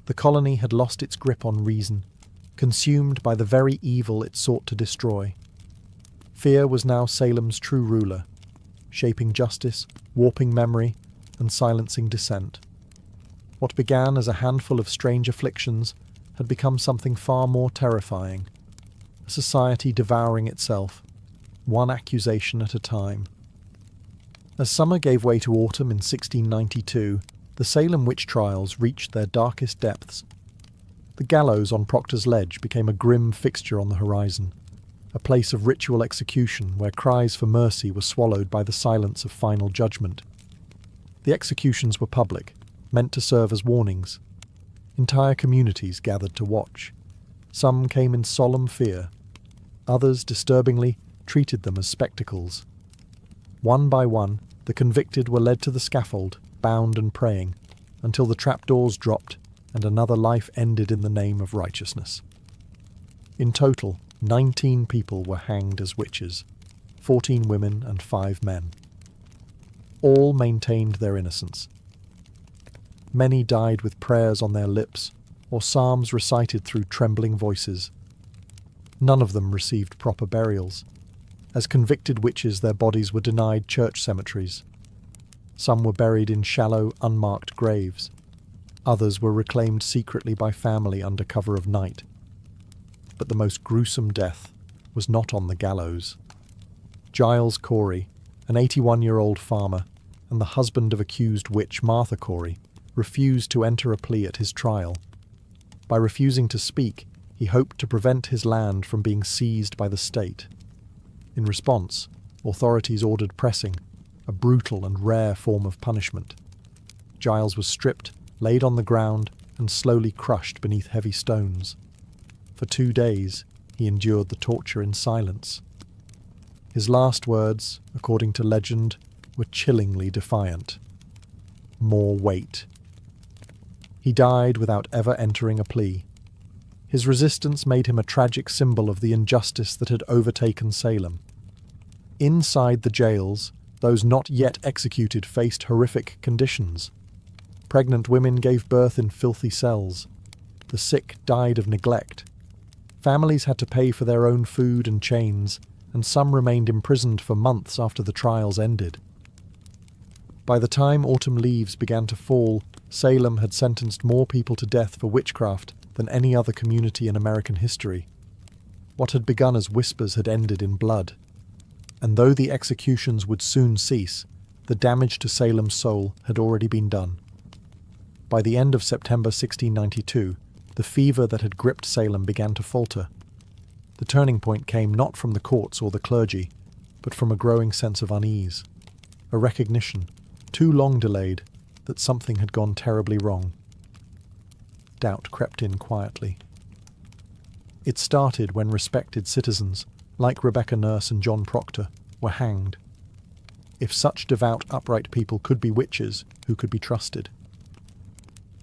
The colony had lost its grip on reason, consumed by the very evil it sought to destroy. Fear was now Salem's true ruler, shaping justice, warping memory, and silencing dissent. What began as a handful of strange afflictions had become something far more terrifying, a society devouring itself, one accusation at a time. As summer gave way to autumn in 1692, the Salem witch trials reached their darkest depths. The gallows on Proctor's Ledge became a grim fixture on the horizon, a place of ritual execution where cries for mercy were swallowed by the silence of final judgment. The executions were public, meant to serve as warnings. Entire communities gathered to watch. Some came in solemn fear. Others, disturbingly, treated them as spectacles. One by one, the convicted were led to the scaffold, bound and praying, until the trapdoors dropped and another life ended in the name of righteousness. In total, 19 people were hanged as witches, 14 women and 5 men. All maintained their innocence. Many died with prayers on their lips, or psalms recited through trembling voices. None of them received proper burials. As convicted witches, their bodies were denied church cemeteries. Some were buried in shallow, unmarked graves. Others were reclaimed secretly by family under cover of night. But the most gruesome death was not on the gallows. Giles Corey, an 81-year-old farmer, and the husband of accused witch Martha Corey, refused to enter a plea at his trial. By refusing to speak, he hoped to prevent his land from being seized by the state. In response, authorities ordered pressing, a brutal and rare form of punishment. Giles was stripped, laid on the ground, and slowly crushed beneath heavy stones. For 2 days, he endured the torture in silence. His last words, according to legend, were chillingly defiant. More weight. He died without ever entering a plea. His resistance made him a tragic symbol of the injustice that had overtaken Salem. Inside the jails, those not yet executed faced horrific conditions. Pregnant women gave birth in filthy cells. The sick died of neglect. Families had to pay for their own food and chains, and some remained imprisoned for months after the trials ended. By the time autumn leaves began to fall, Salem had sentenced more people to death for witchcraft than any other community in American history. What had begun as whispers had ended in blood. And though the executions would soon cease, the damage to Salem's soul had already been done. By the end of September 1692, the fever that had gripped Salem began to falter. The turning point came not from the courts or the clergy, but from a growing sense of unease, a recognition, too long delayed, that something had gone terribly wrong. Doubt crept in quietly. It started when respected citizens, like Rebecca Nurse and John Proctor, were hanged. If such devout, upright people could be witches, who could be trusted?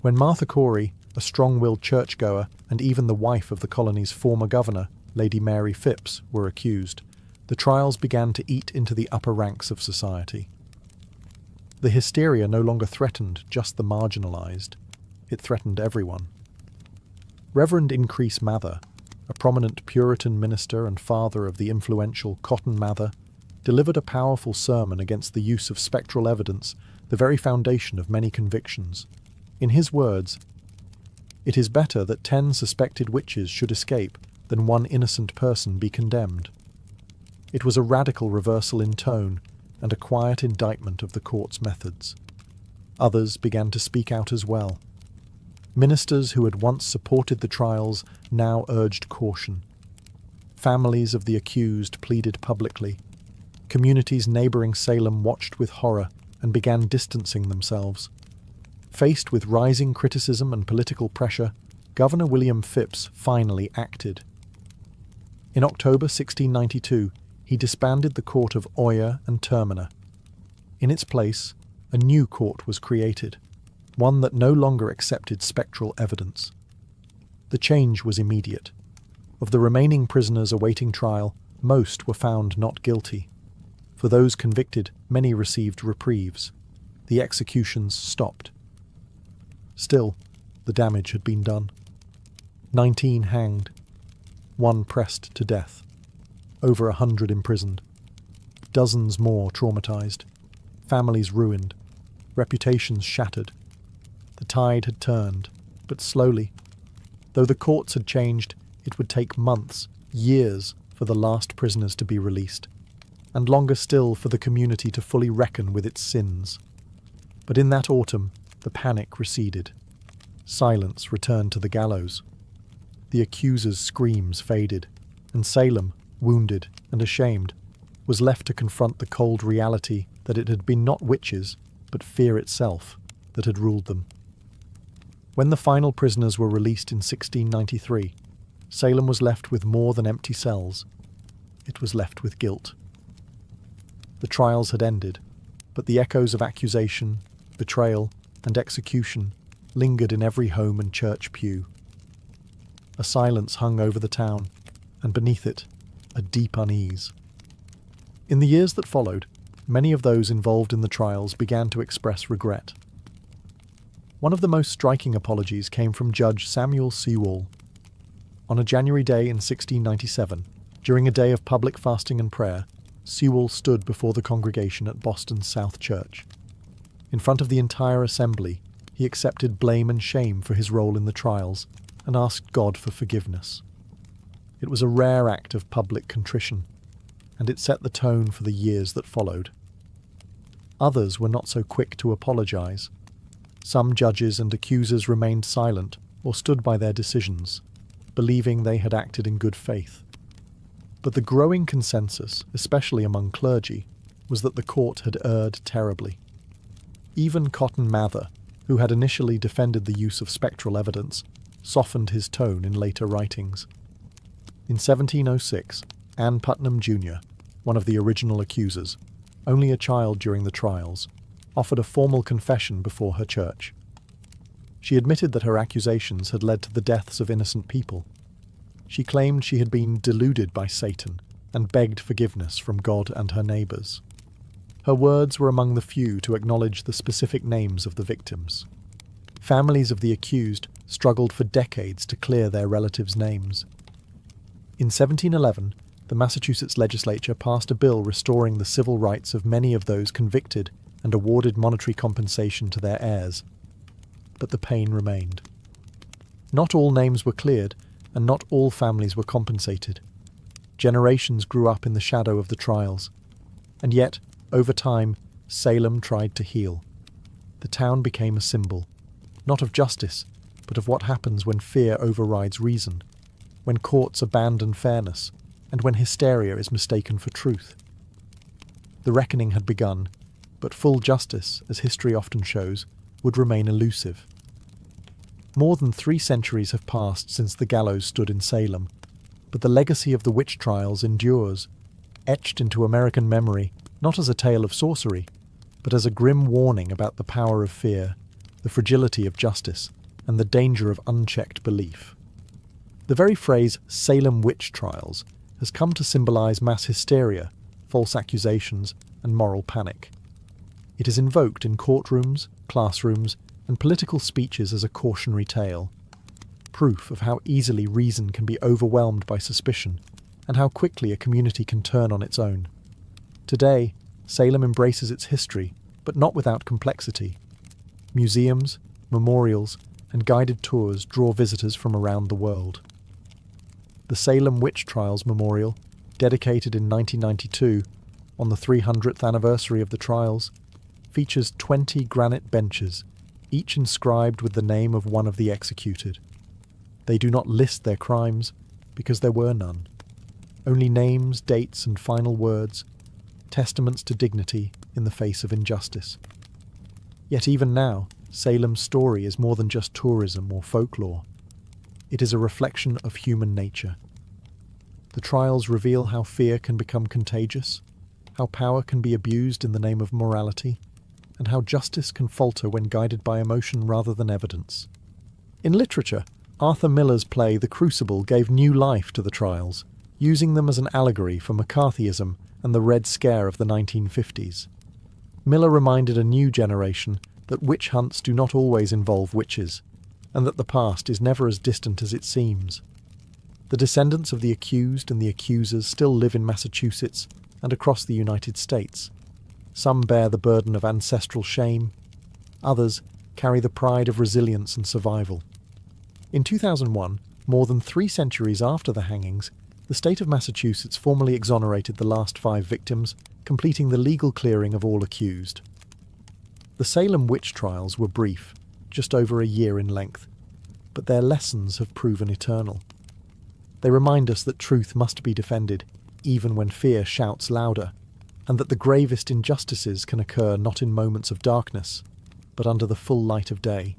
When Martha Corey, a strong-willed churchgoer and even the wife of the colony's former governor, Lady Mary Phipps, were accused, the trials began to eat into the upper ranks of society. The hysteria no longer threatened just the marginalized. It threatened everyone. Reverend Increase Mather, a prominent Puritan minister and father of the influential Cotton Mather, delivered a powerful sermon against the use of spectral evidence, the very foundation of many convictions. In his words, "It is better that 10 suspected witches should escape than one innocent person be condemned." It was a radical reversal in tone and a quiet indictment of the court's methods. Others began to speak out as well. Ministers who had once supported the trials now urged caution. Families of the accused pleaded publicly. Communities neighboring Salem watched with horror and began distancing themselves. Faced with rising criticism and political pressure, Governor William Phips finally acted. In October 1692, he disbanded the court of Oyer and Terminer. In its place, a new court was created, one that no longer accepted spectral evidence. The change was immediate. Of the remaining prisoners awaiting trial, most were found not guilty. For those convicted, many received reprieves. The executions stopped. Still, the damage had been done. 19 hanged, 1 pressed to death, over 100 imprisoned, dozens more traumatized, families ruined, reputations shattered. The tide had turned, but slowly. Though the courts had changed, it would take months, years, for the last prisoners to be released, and longer still for the community to fully reckon with its sins. But in that autumn, the panic receded. Silence returned to the gallows. The accuser's screams faded, and Salem, wounded and ashamed, was left to confront the cold reality that it had been not witches, but fear itself, that had ruled them. When the final prisoners were released in 1693, Salem was left with more than empty cells. It was left with guilt. The trials had ended, but the echoes of accusation, betrayal, and execution lingered in every home and church pew. A silence hung over the town, and beneath it, a deep unease. In the years that followed, many of those involved in the trials began to express regret. One of the most striking apologies came from Judge Samuel Sewall. On a January day in 1697, during a day of public fasting and prayer, Sewall stood before the congregation at Boston's South Church. In front of the entire assembly, he accepted blame and shame for his role in the trials and asked God for forgiveness. It was a rare act of public contrition, and it set the tone for the years that followed. Others were not so quick to apologize. Some judges and accusers remained silent or stood by their decisions, believing they had acted in good faith. But the growing consensus, especially among clergy, was that the court had erred terribly. Even Cotton Mather, who had initially defended the use of spectral evidence, softened his tone in later writings. In 1706, Anne Putnam Jr., one of the original accusers, only a child during the trials, offered a formal confession before her church. She admitted that her accusations had led to the deaths of innocent people. She claimed she had been deluded by Satan and begged forgiveness from God and her neighbours. Her words were among the few to acknowledge the specific names of the victims. Families of the accused struggled for decades to clear their relatives' names. In 1711, the Massachusetts legislature passed a bill restoring the civil rights of many of those convicted and awarded monetary compensation to their heirs. But the pain remained. Not all names were cleared, and not all families were compensated. Generations grew up in the shadow of the trials. And yet, over time, Salem tried to heal. The town became a symbol, not of justice, but of what happens when fear overrides reason, when courts abandon fairness, and when hysteria is mistaken for truth. The reckoning had begun, but full justice, as history often shows, would remain elusive. More than 3 centuries have passed since the gallows stood in Salem, but the legacy of the witch trials endures, etched into American memory not as a tale of sorcery, but as a grim warning about the power of fear, the fragility of justice, and the danger of unchecked belief. The very phrase Salem witch trials has come to symbolize mass hysteria, false accusations, and moral panic. It is invoked in courtrooms, classrooms, and political speeches as a cautionary tale, proof of how easily reason can be overwhelmed by suspicion and how quickly a community can turn on its own. Today, Salem embraces its history, but not without complexity. Museums, memorials, and guided tours draw visitors from around the world. The Salem Witch Trials Memorial, dedicated in 1992 on the 300th anniversary of the trials, features 20 granite benches, each inscribed with the name of one of the executed. They do not list their crimes, because there were none. Only names, dates, and final words, testaments to dignity in the face of injustice. Yet even now, Salem's story is more than just tourism or folklore. It is a reflection of human nature. The trials reveal how fear can become contagious, how power can be abused in the name of morality, and how justice can falter when guided by emotion rather than evidence. In literature, Arthur Miller's play The Crucible gave new life to the trials, using them as an allegory for McCarthyism and the Red Scare of the 1950s. Miller reminded a new generation that witch hunts do not always involve witches, and that the past is never as distant as it seems. The descendants of the accused and the accusers still live in Massachusetts and across the United States. Some bear the burden of ancestral shame, others carry the pride of resilience and survival. In 2001, more than 3 centuries after the hangings, the state of Massachusetts formally exonerated the last 5 victims, completing the legal clearing of all accused. The Salem witch trials were brief, just over a year in length, but their lessons have proven eternal. They remind us that truth must be defended, even when fear shouts louder, and that the gravest injustices can occur not in moments of darkness, but under the full light of day.